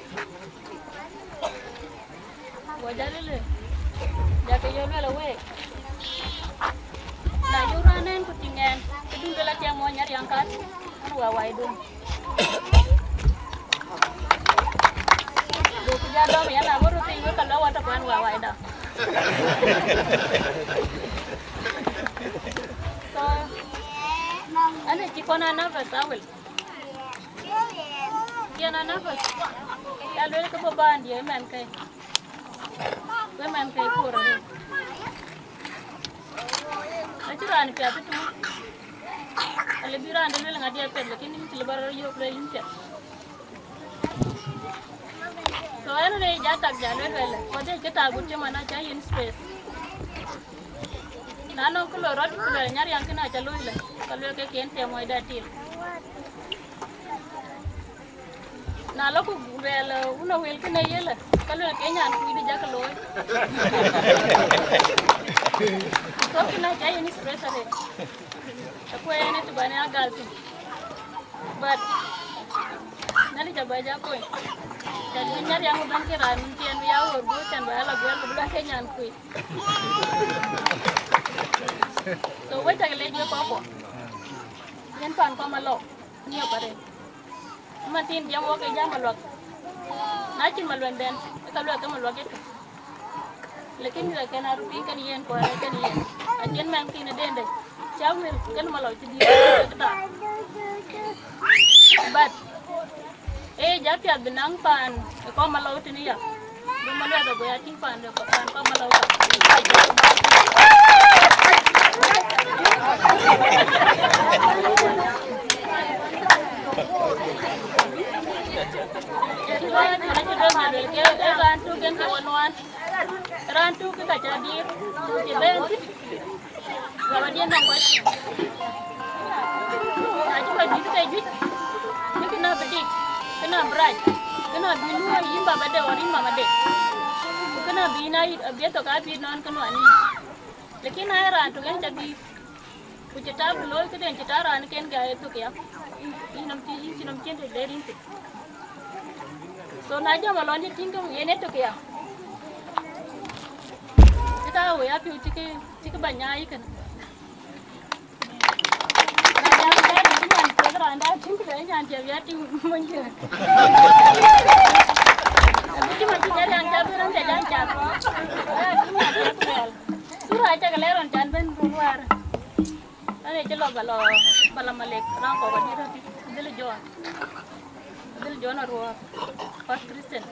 Go jalele. Ya ke yo la we. Na yuranen kutingan, kedun bela tiang mo Nyariang kan, anu wawai dun. Do kerja dom ya na baru tinggal kalau ada pan wawai dah. So, ane cikona nafas awal. Dia na nafas. Kalau ke beban dia man kai kurang. Acuran piatu tu, lebiran dulu lengan dia pet, lakini mesti lebar yo play limpia. So anu ni jatak jalan bela, kau kita guna mana cahaya space. Nano kalau rot kalau Nyariang kena jalur le, kalau ke kente mau datil. Nalo ku bela, una wel kena ye le, kalau ke nyan ku di jakaloi. So kena cahaya ni space ada. Aku yang itu banyak agal tu, but nali coba aja aku. Jadi Nyariang udah kira mungkin dia urut dan bala gue udah kenyan kui. So we tak lagi apa? Yang pan kau Malou, ni apa deh? Matiin dia mau kerja Maluak. Nanti Maluan dan kalau aku Maluak itu. Lekin kita kena rupi kan yen kau kan yen. Ajen mungkin ada deh. Jauh kan Maluak jadi kita. But jadi ada benang pan, kau Malou itu ni ya. Bermalu ada goyang pan, kau Malou. Rantu kan kawan-kawan, rantu kita jadi benci. Kalau dia nak buat, aja lagi kita jut, ni kena bedik. Kena berat, kena binu ayam bapa deh, orang mama deh. Kena bina dia tu kapi non kena ni. Lekin ayah tu kan jadi, ucita beloi tu kan cita ran kan gaya tu kaya. Ini nom cint dari itu. So naja Malou ni tinggal ini tu kaya. Kita tahu ya, pi cik banyak ikan. Anda cingkir aja dia ting muncul. Tapi cuma Nyariang cabai orang jajan cabai. Surah aja kalian jangan ben luar. Ane celo bala malek orang kau berdiri roti. Dulu John arwah first Christian.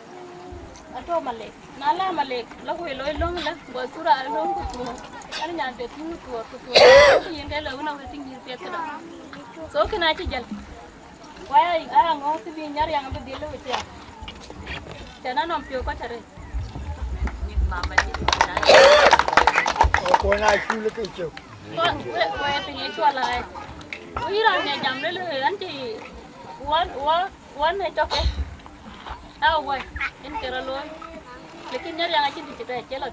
Atau malek, nala malek. Lagu eloi long lah. Buat surah long kutu. Ane jangan betul kutu. Yang kalau una tinggi betul. So kena cijal. Wah, orang orang tu Nyariang ambil dia lu itu ya. Jangan nampio kau cari. Mama ni. Oh, kau nak cuci kecil. Kau, wah tinggi cuci lah. Ira ne jam le anti one hai toke. Tao quay, em kira luôn. Lekin Nyariang aja di kita aja lah.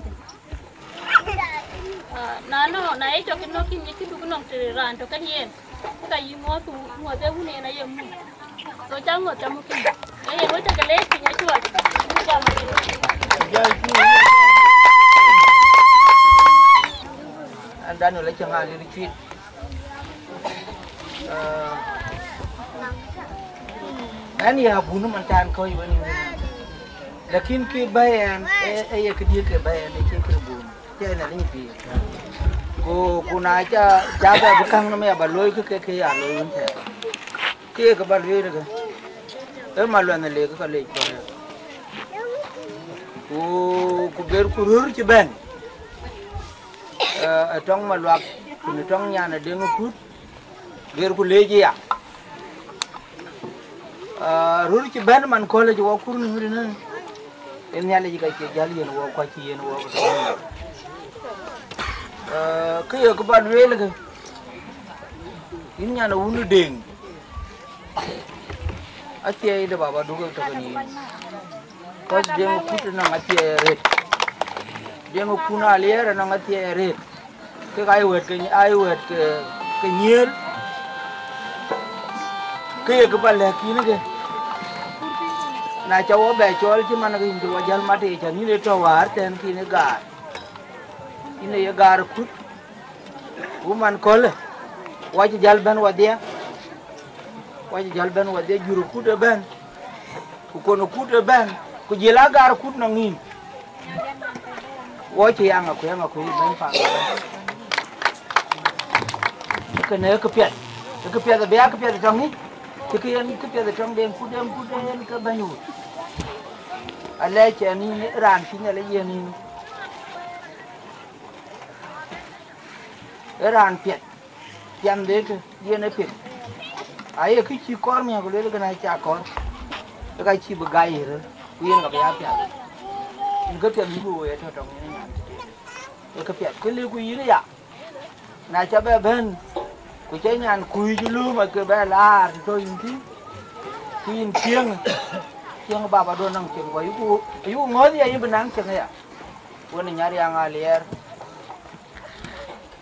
Nano, naik toke no kin itu dulu nong teran toke yen. Kita yimo tu muat aku ni na yemo. So jangan jamu kin. Yemo toke le kin itu aja. Jamu kin. Anda nolak jangan lirik. Anh ya bunu mantan kau ibu ni, lakin ke bayan, ke dia ke bayan, ke bunu, jadi nak ni pi. Ko nak jaga bekang nama baloi ke ya baloi ni, ke baloi ni ke, Maluil ni le ke le. Ko berkurur ciban, tong Maluak, tong nyana Deng kut, berkuleji ya. Ruri ci ben man ko la ci wo kur ni na en yalla ji kay ci jall yeen wo ko ci yeen wo ko yo ko ba wel ga in nyana wunu Deng atiye de baba dugal to ni ko Deng kutu na atiye ret Deng kuna lera na atiye ret ke ay wet ke nyer ke ko ba la ki ni ke na chawo be chol chi man gi ndo jal mate cha ni le to war ten ki ne gar ine ye gar kut woman kol wa chi jal ben wadia juru kut ben ku kono kut ben ku jila gar kut na ngin wo chi Angakuei ben pa ke ne ke pet da be ke pet tong ni Sekian kita datang Deng kudem ke banyu. Alai cani ran sini alai ye ni. Ran piat, jam dek dia ne piat. Ayah kici kor ni aku lihat kena cakor. Dekai ci begai tu, kuyen kau biar piat. Ini piat ibu ya tu dong ini. Ini piat keli kuyen ya. Nak cabai ben. Ku chơi ngàn cùi chứ lưu mà cứ bé là tôi nhìn chiêng bà đôi năng chiêng của yêu ngó gì ấy bên năng chiêng này à quân này Nyariang alier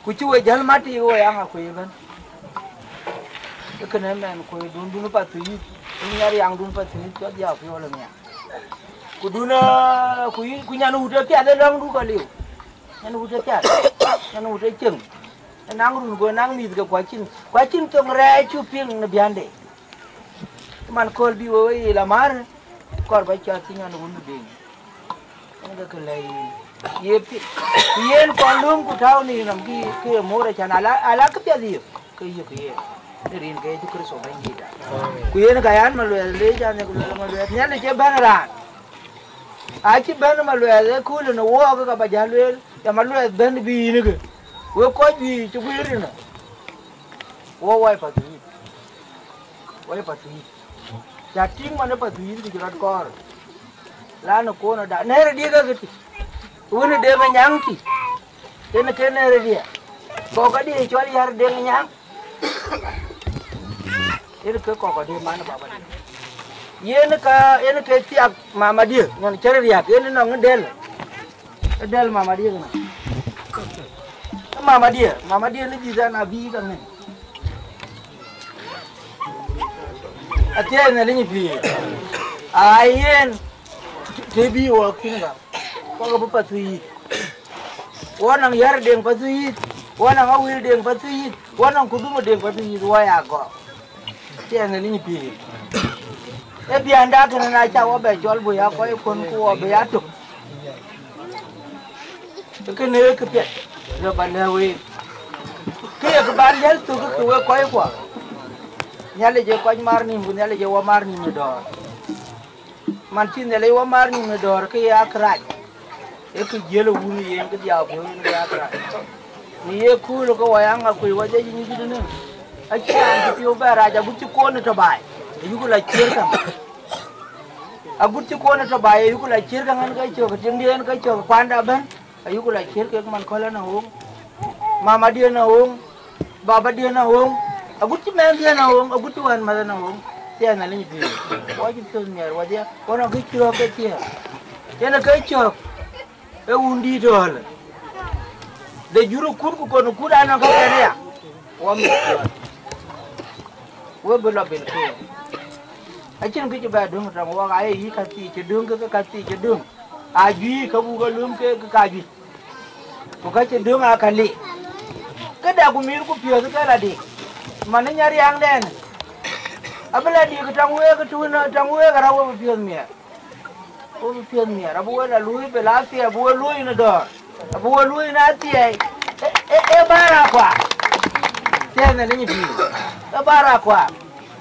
ku chú ấy jal mati của Angakuei bên cái này mình ku đun Pathuyith Nyariang đun Pathuyith cho diao phiêu là mẹ ku đun ku nhà nuôi được cái đấy lăng đu cả liu nhà nuôi được cái nhà nuôi được chiêng nang run go nang mi ga kwachin tong re chu ping na biande man kol bi wo la mar kor ba cha tinya no bundu Deng nga ka lai ye pi yen kon lum ku thau ni nam ki ke mo re cha ala ka pya di ke ye rin ke chu kristo ba ni da ku yen ga yan Maluil le ja ne ku Maluil nya le che ban ra a chi ban Maluil ku le no wo ga ba ja le ya Maluil ban bi ni ke we ko ji chu bi na wo wai Pathuyith ya ting mana Pathuyith di jalan kor la no ko na da ne re dia ga gati woni de ba nyang ki kene re dia ko ka di chwal yar de nyang ene ko de mana baba ene ka tiak mama dia ngon chere dia ene no ngedel mama dia na mama dia ni bisa nabi kan ni atian ni pi ayen tebi wa kinga ko ga Pathuyith wanang yar Deng Pathuyith wanang awil Deng Pathuyith wanang kudumo Deng Pathuyith wa ya go tian ni pi e bi anda kana na cha wa be jol bu ya ko kon ko be ya tuk ke ne ke pet lo ban we ke ke ban yel tu ke we ko ko nyale je ko mar ni bu nyale je wa mar ni do man tin nyale wa mar ni do ke ya kraj e ke jelo wuni yen ke dia ko ni ya kraj ni ye ku lo ko wa Angakuei wa je ni ji ne a cha ti o ba ra ja bu ti ko ne to bai yu ko la cher kam a bu ti ko ne to bai yu ko la cher kam an ga cho ke ting dien ka cho panda ban ayu kula cher ke man kola na hong mama dia na hong baba dia na hong agut men dia na ong agut wan ma na ong dia na ni bi wa ji to nya wa dia ko na ki ro ke dia dia na kai chok e undi dol de juru kur ko no kura na ko ya wa mi wa bela bel ke a chin ki ba dung ra wa ga yi ka ti che dung ka ti che dung a ji ka bu ga lum ke ka ji ko ka che dung a ka li ka da ku mir ku pio ka la di mana nyari yang den abela di ka tang we ka tu na tang we ka ra wa pio mi o pio mi ra bu la lui be la fi bu lui na do bu lui na ti e bara kwa tena ni bi e bara kwa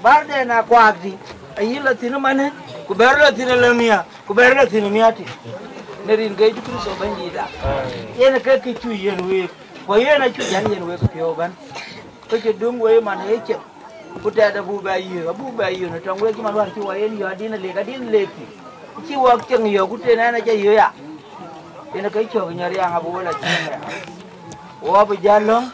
bar de na kwa di ayi la tin mane ku ber la tin la mia ku ber la tin mia ti ne rin ga ju so ban di da yena ka ki tu yen we ko yena chu jan yen we ko pio ban ko ke dung we man he che ku ta da bu ba yi no tang we ki man war ki wa yen yo din le ga din le ki chi wa cheng yo ku te na na che yo ya yena ka cho nyari ang abu la chi ya wa bu jalong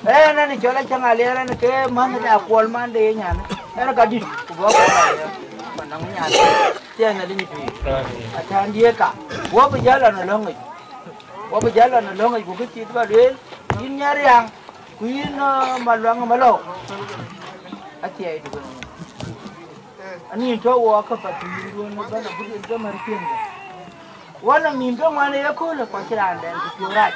na ni chola chang ale na ke man da kwal man de nya na ka di ku ba ko ya manang nya te na ni pi atan dia ka wa bu jala na long wa bu jala na long ku ki ba le yin nyari ang ku yin maluang malo ati ai du ani to wa ka pa tu ru na ba na bu de mar pin wana min ga mana ya ko la pa kira ande ku rai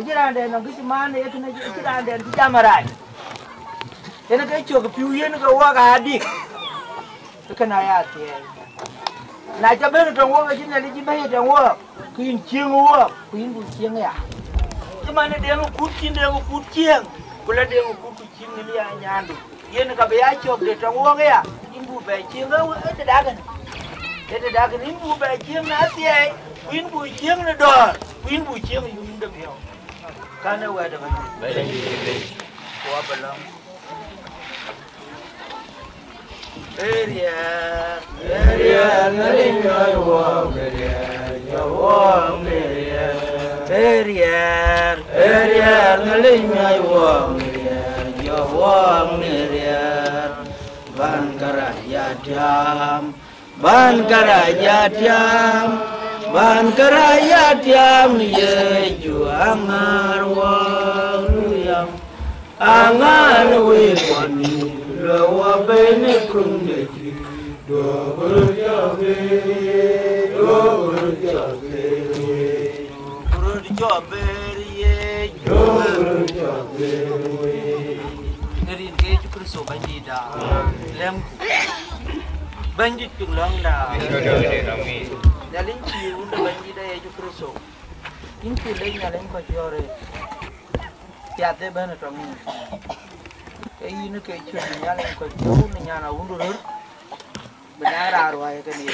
kira ande na ku mana ya tuna kira ande ku jamarai yana kai cho ku piu yen ga wa ga dik kana ya ti na ja be to wa ga jin na ji ba ya wa ku yin chieng wa ku yin bu chieng ya ti mana de ku chin de ku chieng ku la de ku chin ni ya nyandu yen ga be ya cho de to wa ga ya yin bu be chieng ga wa da ga để đã cái nín bu bè chiêng nát ti ai, queen bu chiêng nó đỏ, queen bu chiêng thì dùng được hiểu, cái này về được không? Quá bận lắm. Area, nó đi chơi warm, area, nó đi chơi warm, ban karaya jam. Ban karaya tiam ye juang arwang angan we kwani lawa bene kunde do berjabe ye do berjabe nerin ke ju kristo bandida lem banjit chung lang da nyalin chi unda banjit da ju kristo in chi le nyalin ko jore ya te bana tong e yin ke chi nyalin ko jo ni nyana undu ro benara ro ay ke ni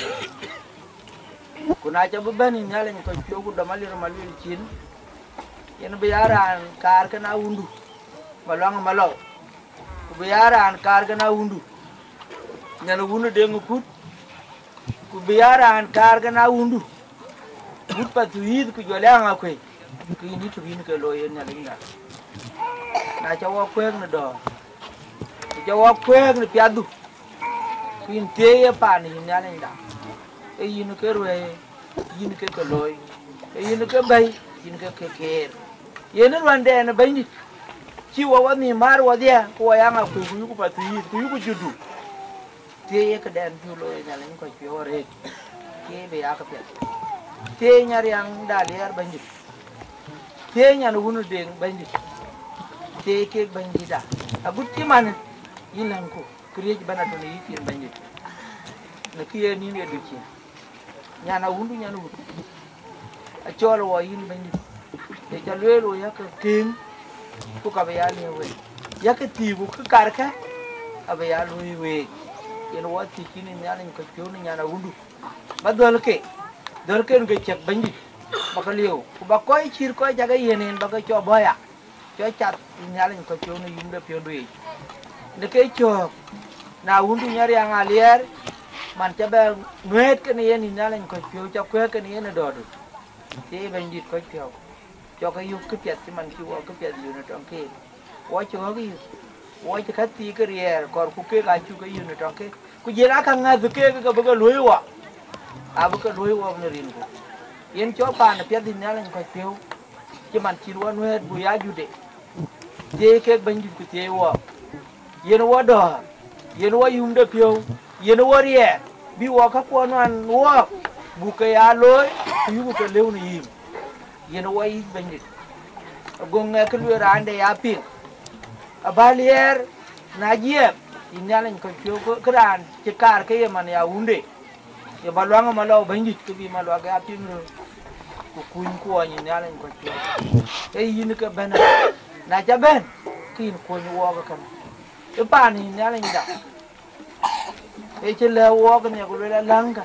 kuna cha bani nyalin ko jo ku da malir malil chin yen biaran kar kana undu malong malo ku biaran kar kana undu nyana wunu dengu kut ku biaran karga na wundu kut Pathuyith ku jole Angakuei ku ini tu ini ke loyen nyala inga na chawa kweng na do chawa kweng ni piadu ku in teye pan hin nyala inga e yin ke roe yin ke loy e yin ke bay yin ke ker yen rwande na bayni chi wa ni mar wa dia ku wa Angakuei ku Pathuyith ku judu te ke dan julo nyala ko piore ke be akapya te Nyariang da der banjit te nyana wunu deng banjit te ke banjida agutti man yilan ko kriye bana to ni yin banjit na kiye ni ne duki nyana wundu nyana wundu a cholo wa yin banjit te jalwelo yaka king ko ka be yali we yaka tibu ka karka abe yalu we yen wati kini nyana ko pioni nyana wundu badolke nge chek banjit bakaliyo ku bakoy chir ko jaga yenen baka cho boya cho chat nyala ko pioni yumde piondu ne ke cho na wundu Nyariang alier man chabe nuet ke ne yen nyala ko pio cho kwe ke ne yen dodu te banjit ko pio cho ka yuk ke piat man ki wo ke piat yu na tong ke wo cho ga yu wo ti ka ti ka rier kor ku ke ga chu ka yin to ke ku je la ka nga zu ke ka ba ka loi wa a ba ka loi wa ne rin ko yen cho pa na pya din na lan ko pyo ki man chi wa no bu ya ju de je ke ban ju ku te wa yen wa do yen wa yum de pyo yen wa rier bi wa ka ko nan wa bu ka ya loi yu bu ka lew ni yim yen wa yi ban ju gong ke lu rande ya pin abalier na jiep inyalan ko pyo kran ci kar ke man ya unde ya balwanga malo banji to bi malo ga pin ko kun ko ni inyalan ko pyo e yin ka ben na ja ben kin ko ni wo ga kan e pa ni inyalan da e ci le wo ga ne ko le langa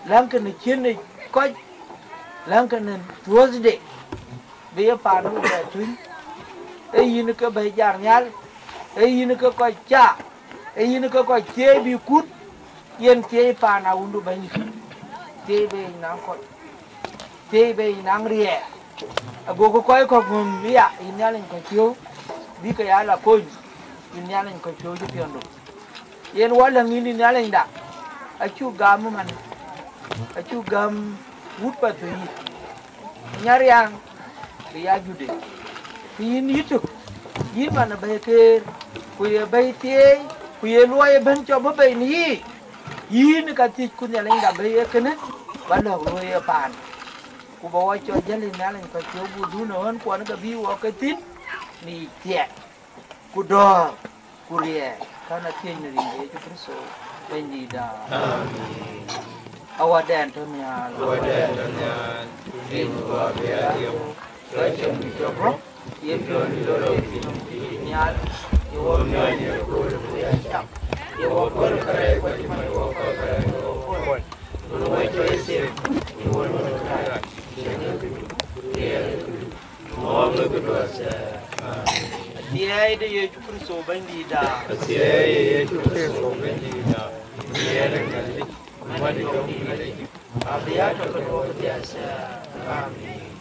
langa ni chin ni ko langa ni tuesday be pa no da twin e yin ka be jar nyal e yin ka ko cha e yin ka ko che bi kut yen che pa na undu ba ni che be na ko che be na rie go ko ko ngum ya inyalen ko tio bi ka ya la ko inyalen ko tio ji piondo yen wala ngini inyalen da a chu gam man a chu gam wut pa tu Nyariang ya jude yin yituk yin mana bay ke ku ye bay tie ku ye loye ben cho ba bay ni yin ka ti ku ne lenga bay kene ba lo loye pan ku ba wa cho jali na len ka cho bu du no han ku an ga bi wa ka tin ni tie ku do ku rie kana tin ni ye ju kristo ben ni da amen awadan to nya in wa be ya Rachel Mitchell, if you're in Yal, you won't know your good for your shop. You won't go to Korea, but you might walk over and go forward. You know what you say, you won't want to try. More look at us. The idea you put so bandida. The idea you put so bandida. The idea you put so bandida.